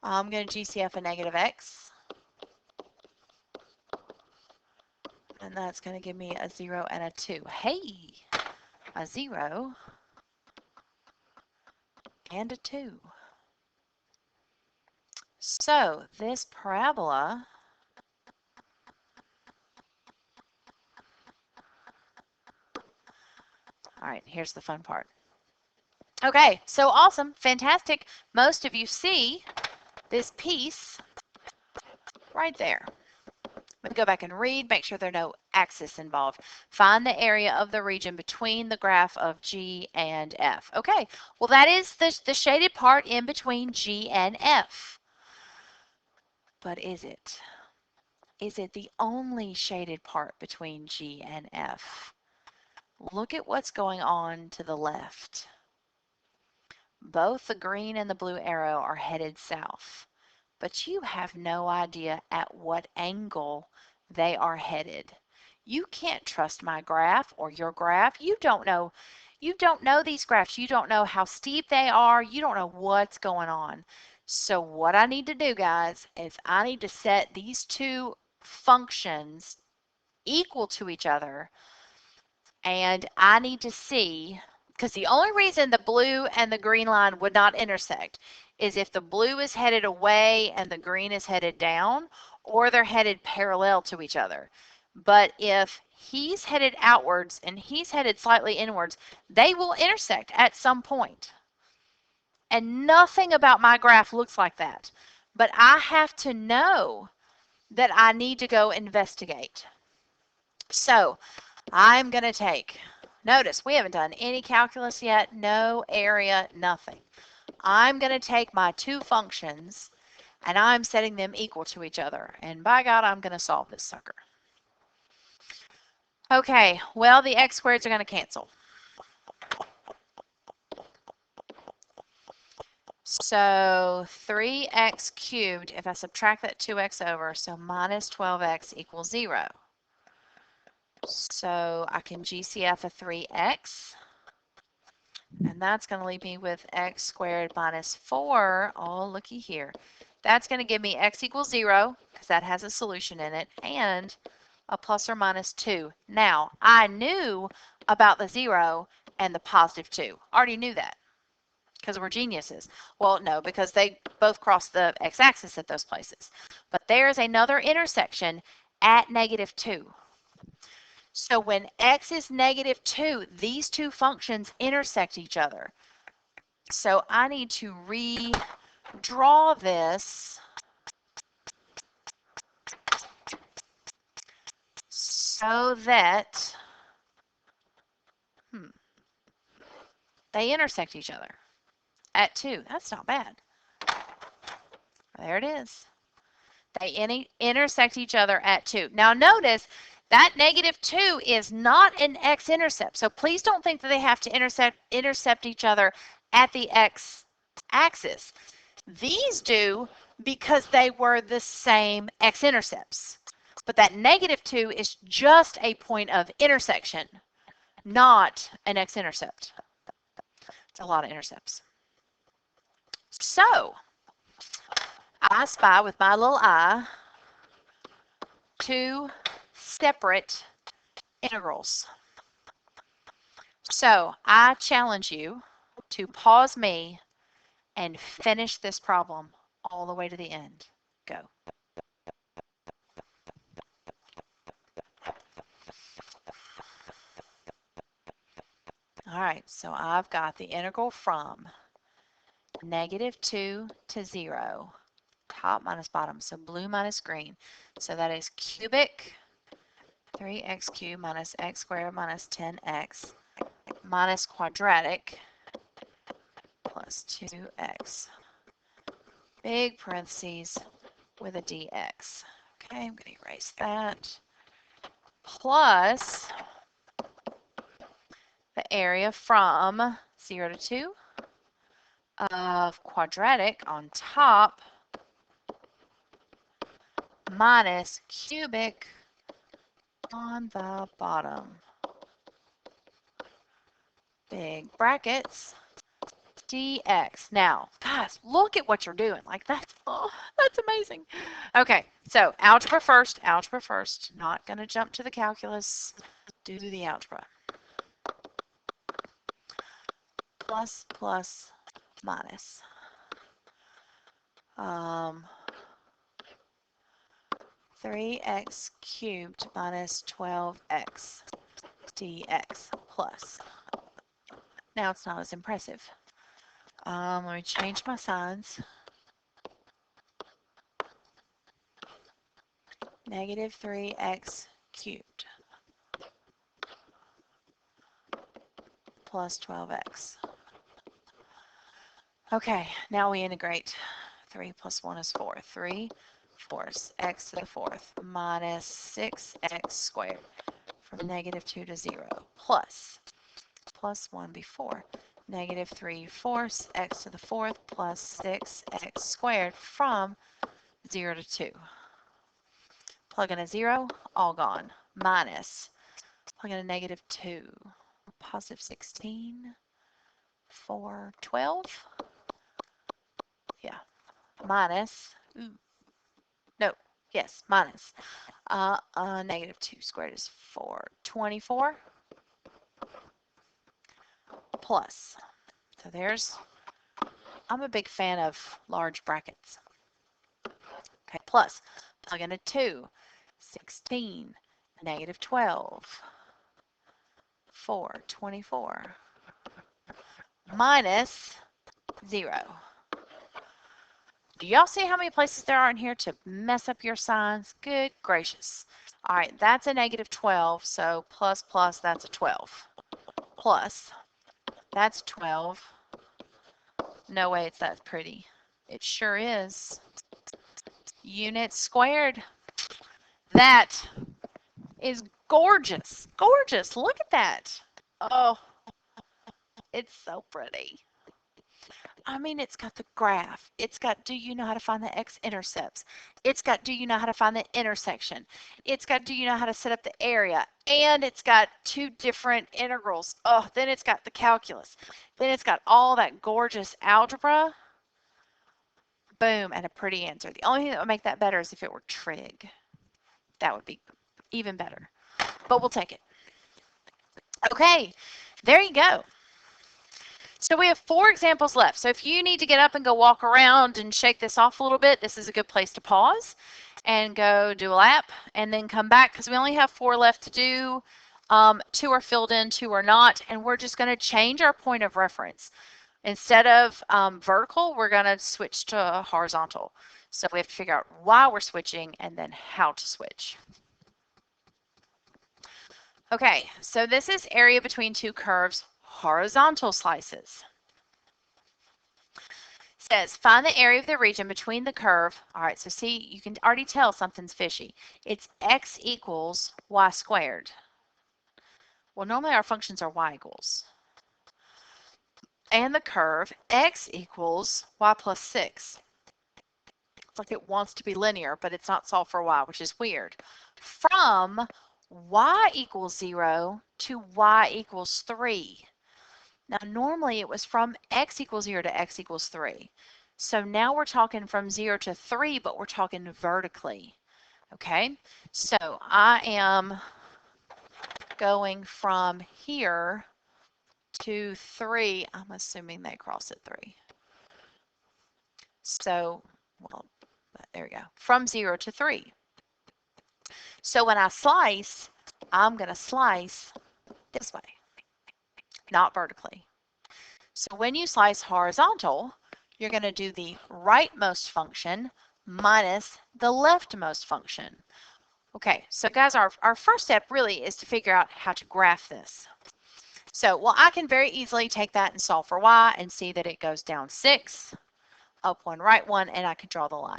I'm going to GCF a negative x. and that's going to give me a 0 and a 2. Hey, a 0 and a 2. So this parabola all right, here's the fun part. Okay, so awesome, fantastic. Most of you see this piece right there. Let me go back and read, make sure there are no axes involved. Find the area of the region between the graph of G and F. Okay, well that is the shaded part in between G and F. But is it? Is it the only shaded part between G and F? Look at what's going on to the left. Both the green and the blue arrow are headed south, but you have no idea at what angle they are headed. You can't trust my graph or your graph. You don't know these graphs. You don't know how steep they are. You don't know what's going on. So what I need to do, guys, is I need to set these two functions equal to each other, and I need to see, because the only reason the blue and the green line would not intersect is if the blue is headed away and the green is headed down, or they're headed parallel to each other. But if he's headed outwards and he's headed slightly inwards, they will intersect at some point. And nothing about my graph looks like that. But I have to know that I need to go investigate. So I'm going to take, notice we haven't done any calculus yet, no area, nothing. I'm going to take my two functions and I'm setting them equal to each other. And by God, I'm going to solve this sucker. Okay, well, the x squareds are going to cancel. So 3x cubed, if I subtract that 2x over, so minus 12x equals 0. So I can GCF a 3x. And that's going to leave me with x squared minus 4. Oh, looky here. That's going to give me x equals 0, because that has a solution in it, and a plus or minus 2. Now, I knew about the 0 and the positive 2. Already knew that, because we're geniuses. Well, no, because they both cross the x-axis at those places. But there's another intersection at negative 2. So when x is negative 2, these two functions intersect each other. So I need to redraw this so that they intersect each other at 2. That's not bad. There it is. They intersect each other at 2. Now notice that negative 2 is not an x-intercept. So please don't think that they have to intercept each other at the x-axis. These do because they were the same x-intercepts. But that negative 2 is just a point of intersection, not an x-intercept. It's a lot of intercepts. So I spy with my little eye two separate integrals. So I challenge you to pause me and finish this problem all the way to the end. Go. All right, so I've got the integral from negative 2 to 0, top minus bottom, so blue minus green. So that is cubic 3x cubed minus x squared minus 10x minus quadratic plus 2x. Big parentheses with a dx. Okay, I'm going to erase that. Plus the area from 0 to 2 of quadratic on top minus cubic on the bottom. Big brackets dx. Now, guys, look at what you're doing. Like that's amazing. Okay, so algebra first, Not going to jump to the calculus. Do the algebra. Plus, plus, minus. 3x cubed minus 12x dx plus. Now it's not as impressive. Let me change my signs. Negative 3x cubed plus 12x. Okay, now we integrate. 3 plus 1 is 4. 3 fourths x to the fourth minus 6x squared from negative 2 to 0 plus 1 before negative 3 fourths x to the fourth plus 6x squared from 0 to 2. Plug in a 0, all gone. Minus, plug in a negative 2, positive 16, 4, 12. Yeah, minus, minus. Negative 2 squared is 4, 24. Plus, so I'm a big fan of large brackets. Okay, plus, plug in a 2, 16, negative 12, 4, 24, minus 0. Do y'all see how many places there are in here to mess up your signs? Good gracious. All right, that's a negative 12, so plus, plus, that's a 12. Plus, that's 12. No way it's that pretty. It sure is. Units squared. That is gorgeous. Gorgeous. Look at that. Oh, it's so pretty. I mean, it's got the graph. It's got, do you know how to find the X-intercepts? It's got, do you know how to find the intersection? It's got, do you know how to set up the area? And it's got 2 different integrals. Oh, then it's got the calculus. Then it's got all that gorgeous algebra. Boom, and a pretty answer. The only thing that would make that better is if it were trig. That would be even better. But we'll take it. Okay, there you go. So we have 4 examples left. So if you need to get up and go walk around and shake this off a little bit, this is a good place to pause and go do a lap and then come back because we only have 4 left to do. 2 are filled in, 2 are not, and we're just going to change our point of reference. Instead of vertical, we're going to switch to horizontal. So we have to figure out why we're switching and then how to switch. Okay, so this is area between 2 curves, horizontal slices. It says, find the area of the region between the curve. All right, so see, you can already tell something's fishy. It's x equals y squared. Well, normally our functions are y equals. And the curve x equals y plus 6. It's like it wants to be linear, but it's not solved for y, which is weird. From y equals 0 to y equals 3. Now, normally it was from x equals 0 to x equals 3. So now we're talking from 0 to 3, but we're talking vertically. Okay, so I am going from here to 3. I'm assuming they cross at 3. So, well, there we go. From 0 to 3. So when I slice, I'm going to slice this way, not vertically. So when you slice horizontal, you're going to do the rightmost function minus the leftmost function. Okay, so guys, our first step really is to figure out how to graph this. So, well, I can very easily take that and solve for y and see that it goes down 6, up 1, right 1, and I can draw the line.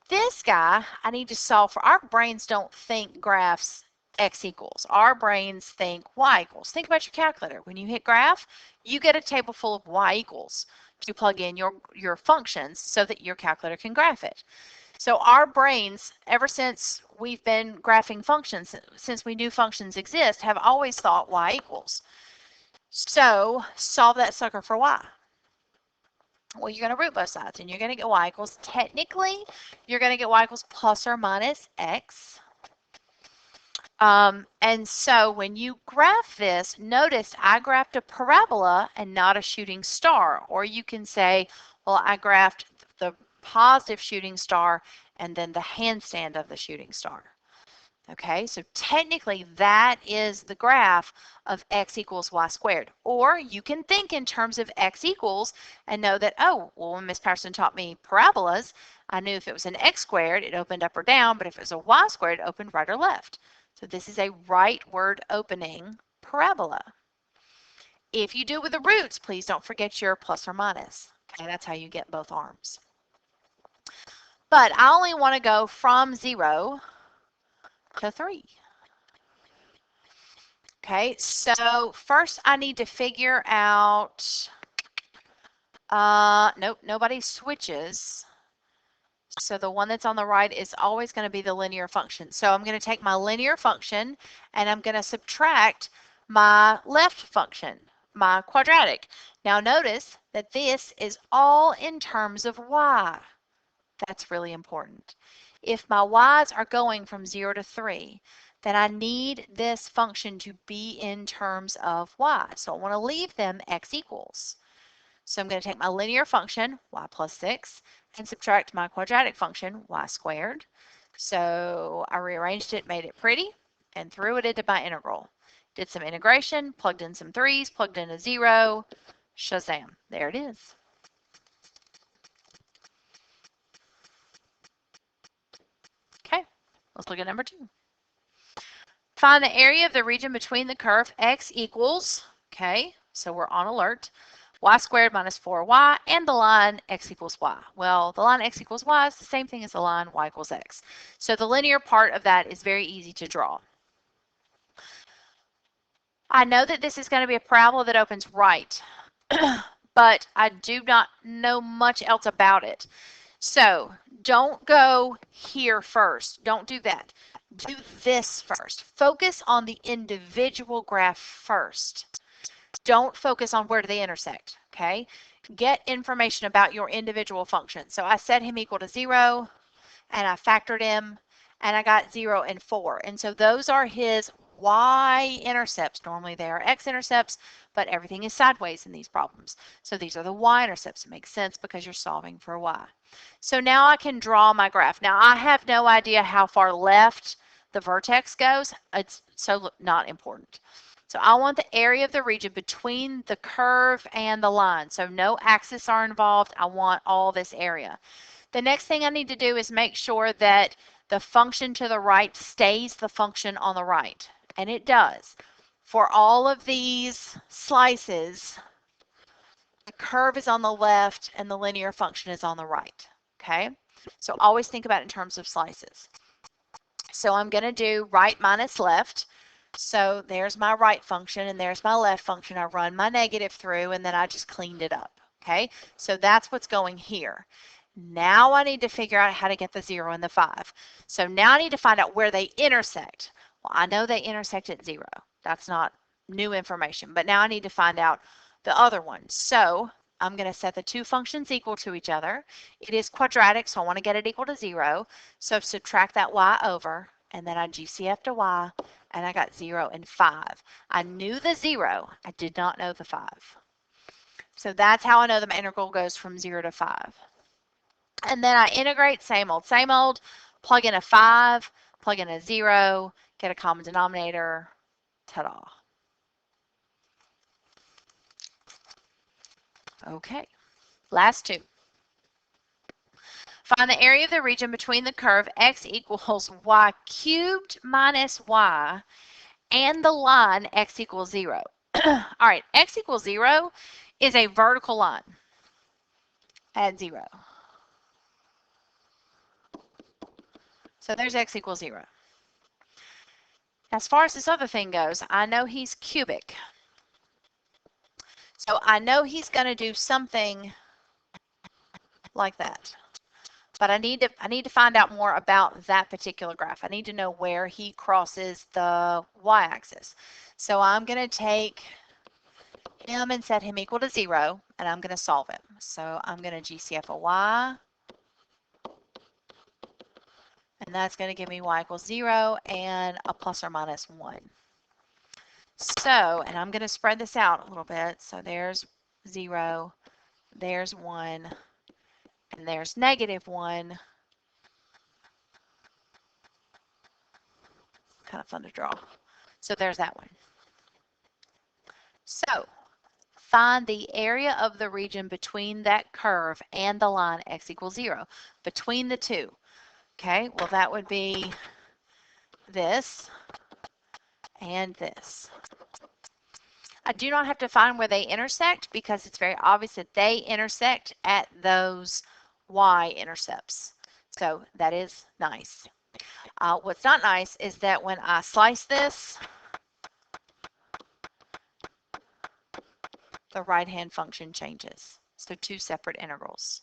This guy, I need to solve for. Our brains don't think graphs x equals. Our brains think y equals. Think about your calculator. When you hit graph, you get a table full of y equals to plug in your functions so that your calculator can graph it. So our brains, ever since we've been graphing functions, since we knew functions exist, have always thought y equals. So solve that sucker for y. Well, you're going to root both sides, and you're going to get y equals, technically, you're going to get y equals plus or minus x. And so when you graph this, notice I graphed a parabola and not a shooting star. Or you can say, well, I graphed the positive shooting star and then the handstand of the shooting star. Okay, so technically that is the graph of x equals y squared. Or you can think in terms of x equals and know that, oh, well, when Miss Patterson taught me parabolas, I knew if it was an x squared, it opened up or down, but if it was a y squared, it opened right or left. So this is a rightward opening parabola. If you do it with the roots, please don't forget your plus or minus. Okay, that's how you get both arms. But I only want to go from 0 to 3. Okay, so first I need to figure out, nope, nobody switches. So the one that's on the right is always going to be the linear function. So I'm going to take my linear function and I'm going to subtract my left function, my quadratic. Now notice that this is all in terms of y. That's really important. If my y's are going from 0 to 3, then I need this function to be in terms of y. So I want to leave them x equals. So I'm going to take my linear function, y plus 6, and subtract my quadratic function, y squared. So I rearranged it, made it pretty, and threw it into my integral. Did some integration, plugged in some 3's, plugged in a 0, shazam, there it is. Okay, let's look at number 2. Find the area of the region between the curve x equals, okay, so we're on alert, y squared minus 4y, and the line x equals y. Well, the line x equals y is the same thing as the line y equals x. So the linear part of that is very easy to draw. I know that this is going to be a parabola that opens right, but I do not know much else about it. So don't go here first. Don't do that. Do this first. Focus on the individual graph first. Don't focus on where do they intersect, okay? Get information about your individual function. So I set him equal to 0, and I factored him, and I got 0 and 4. And so those are his y-intercepts. Normally they are x-intercepts, but everything is sideways in these problems. So these are the y-intercepts. It makes sense because you're solving for y. So now I can draw my graph. Now I have no idea how far left the vertex goes. It's so not important. So I want the area of the region between the curve and the line. So no axes are involved. I want all this area. The next thing I need to do is make sure that the function to the right stays the function on the right. And it does. For all of these slices, the curve is on the left and the linear function is on the right. Okay? So always think about it in terms of slices. So I'm going to do right minus left. So there's my right function and there's my left function. I run my negative through and then I just cleaned it up. Okay? So that's what's going here. Now I need to figure out how to get the 0 and the 5. So now I need to find out where they intersect. Well, I know they intersect at 0. That's not new information. But now I need to find out the other one. So I'm going to set the two functions equal to each other. It is quadratic, so I want to get it equal to 0. So subtract that y over, and then I GCF to y, and I got 0 and 5. I knew the 0. I did not know the 5. So that's how I know the integral goes from 0 to 5. And then I integrate, same old, plug in a 5, plug in a 0, get a common denominator, ta-da. Okay, last two. Find the area of the region between the curve x equals y cubed minus y and the line x equals 0. All right, x equals 0 is a vertical line at 0. So there's x equals 0. As far as this other thing goes, I know he's cubic. So I know he's going to do something like that. But I need to find out more about that particular graph. I need to know where he crosses the y-axis. So I'm going to take him and set him equal to 0, and I'm going to solve him. So I'm going to GCF a y, and that's going to give me y equals 0 and a plus or minus 1. So, and I'm going to spread this out a little bit. So there's 0, there's 1, and there's negative 1. Kind of fun to draw. So there's that one. So find the area of the region between that curve and the line x equals 0. Between the two. Okay, well that would be this and this. I do not have to find where they intersect because it's very obvious that they intersect at those y-intercepts. So that is nice. What's not nice is that when I slice this, the right-hand function changes. So two separate integrals.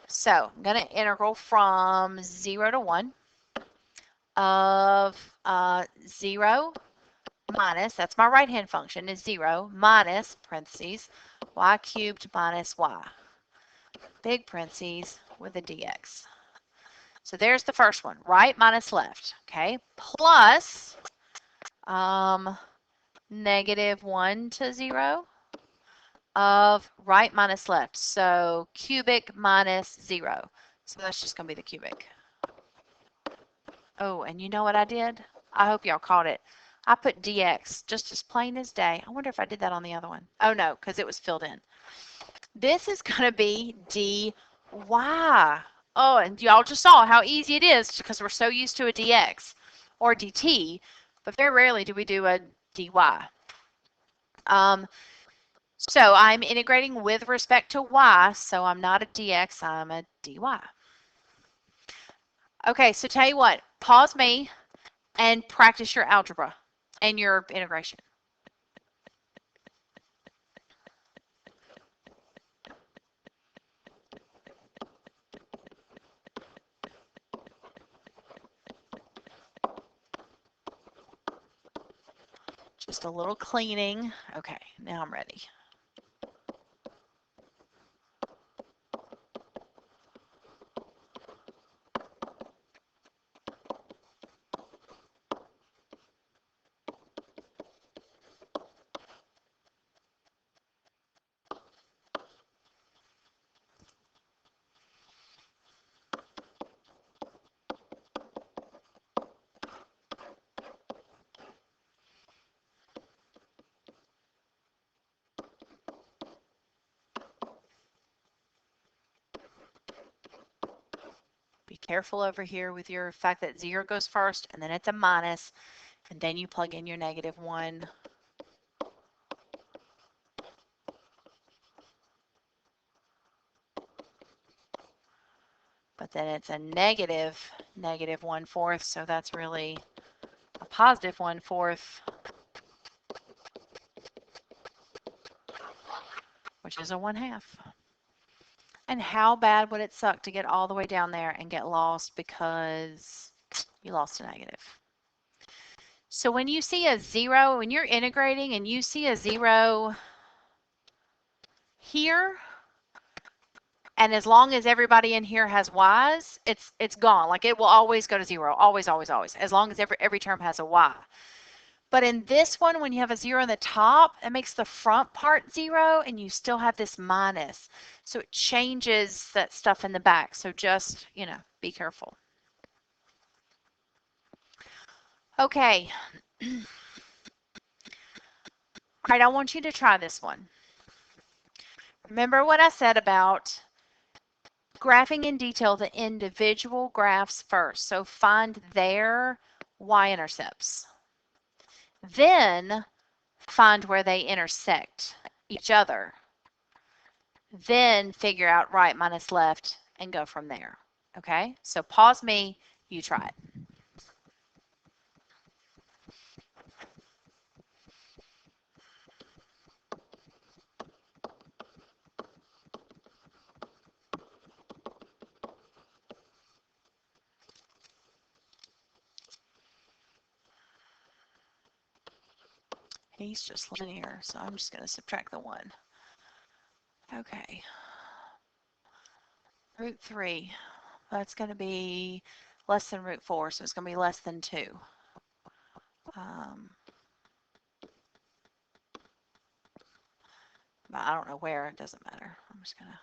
So I'm going to integral from 0 to 1 of 0 minus, that's my right-hand function, is 0 minus, parentheses, y cubed minus y, big parentheses with a dx. So there's the first one, right minus left, okay, plus negative 1 to 0 of right minus left, so cubic minus 0. So that's just going to be the cubic. Oh, and you know what I did? I hope y'all caught it. I put dx just as plain as day. I wonder if I did that on the other one. Oh, no, because it was filled in. This is going to be dy. Oh, and y'all just saw how easy it is because we're so used to a dx or dt, but very rarely do we do a dy. So I'm integrating with respect to y, so I'm not a dx, I'm a dy. Okay, so tell you what, pause me and practice your algebra and your integration. Just a little cleaning. Okay, now I'm ready. Be careful over here with your fact that 0 goes first and then it's a minus and then you plug in your negative 1. But then it's a negative 1/4, so that's really a positive 1/4, which is a 1/2. And how bad would it suck to get all the way down there and get lost because you lost a negative? So when you see a 0, when you're integrating and you see a 0 here, and as long as everybody in here has y's, it's gone. Like it will always go to 0. Always, always, always. As long as every term has a y. But in this one, when you have a 0 in the top, it makes the front part 0 and you still have this minus. So it changes that stuff in the back. So just, be careful. Okay. All right, I want you to try this one. Remember what I said about graphing in detail the individual graphs first. So find their y-intercepts. Then find where they intersect each other. Then figure out right minus left and go from there. Okay, so pause me, you try it. He's just linear, so I'm just going to subtract the 1. Okay. Root 3. That's going to be less than root 4, so it's going to be less than 2. But I don't know where. It doesn't matter. I'm just going to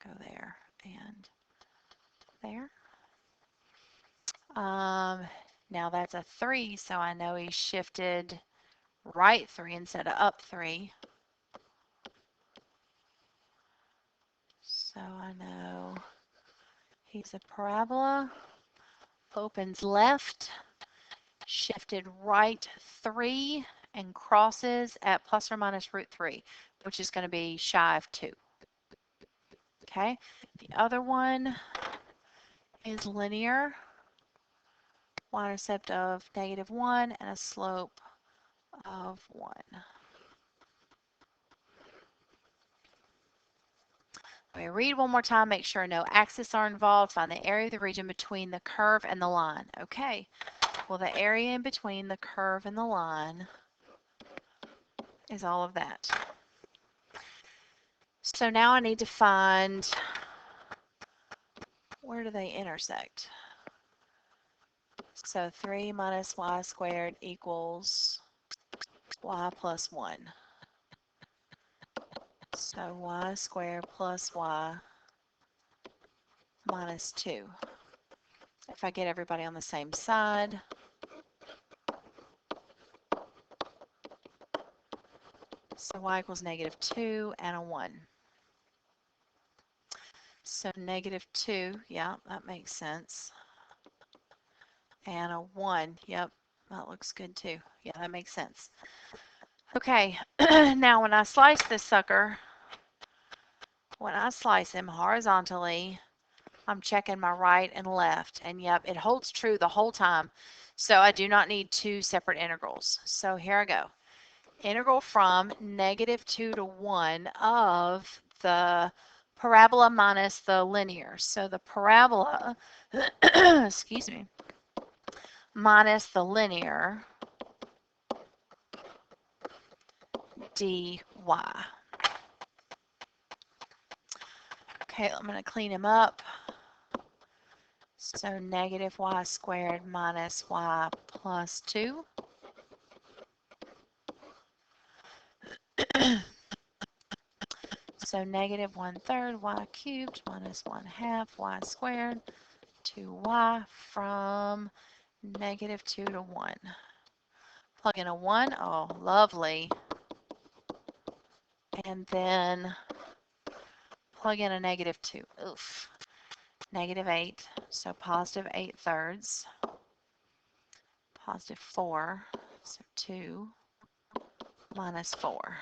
go there and there. Now that's a 3, so I know he shifted right 3 instead of up 3. So I know he's a parabola, opens left, shifted right 3, and crosses at plus or minus root 3, which is going to be shy of 2. Okay, the other one is linear, y-intercept of -1 and a slope of 1. Let me read one more time, make sure no axes are involved. Find the area of the region between the curve and the line. Okay, well, the area in between the curve and the line is all of that. So now I need to find, where do they intersect? So 3 minus y squared equals y plus 1. So y squared plus y minus 2. If I get everybody on the same side, so y equals -2 and a 1. So -2, yeah, that makes sense. And a 1, yep, that looks good too. Yeah, that makes sense. Okay, now when I slice this sucker, when I slice him horizontally, I'm checking my right and left, and yep, it holds true the whole time. So I do not need 2 separate integrals. So here I go. Integral from -2 to 1 of the parabola minus the linear. So the parabola, excuse me, minus the linear dy. Okay, I'm going to clean him up. So -y squared minus y plus 2. So -1/3 y cubed minus 1/2 y squared 2y from -2 to 1. Plug in a 1. Oh, lovely. And then plug in a -2. Oof. -8. So +8/3. +4. So 2 minus 4.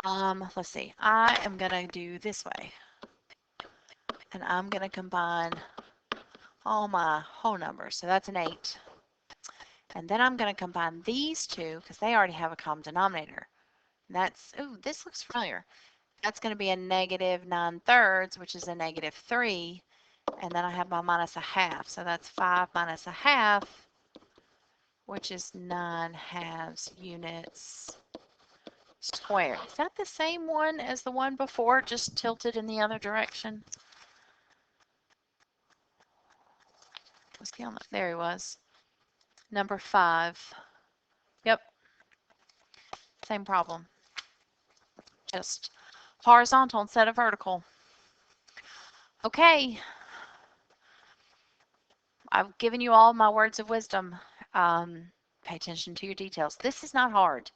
Let's see. I am going to do this way. And I'm going to combine all my whole numbers. So that's an 8. And then I'm going to combine these two because they already have a common denominator. And that's, ooh, this looks familiar. That's going to be a -9/3, which is a -3. And then I have my -1/2. So that's 5 minus 1/2, which is 9/2 units squared. Is that the same one as the one before, just tilted in the other direction? Was he on the, there he was. Number 5. Yep. Same problem. Just horizontal instead of vertical. Okay. I've given you all my words of wisdom. Pay attention to your details. This is not hard.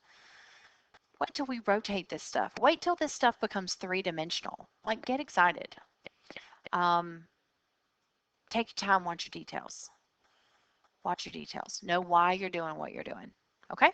Wait till we rotate this stuff. Wait till this stuff becomes 3-dimensional. Like, get excited. Take your time, watch your details. Watch your details. Know why you're doing what you're doing. Okay?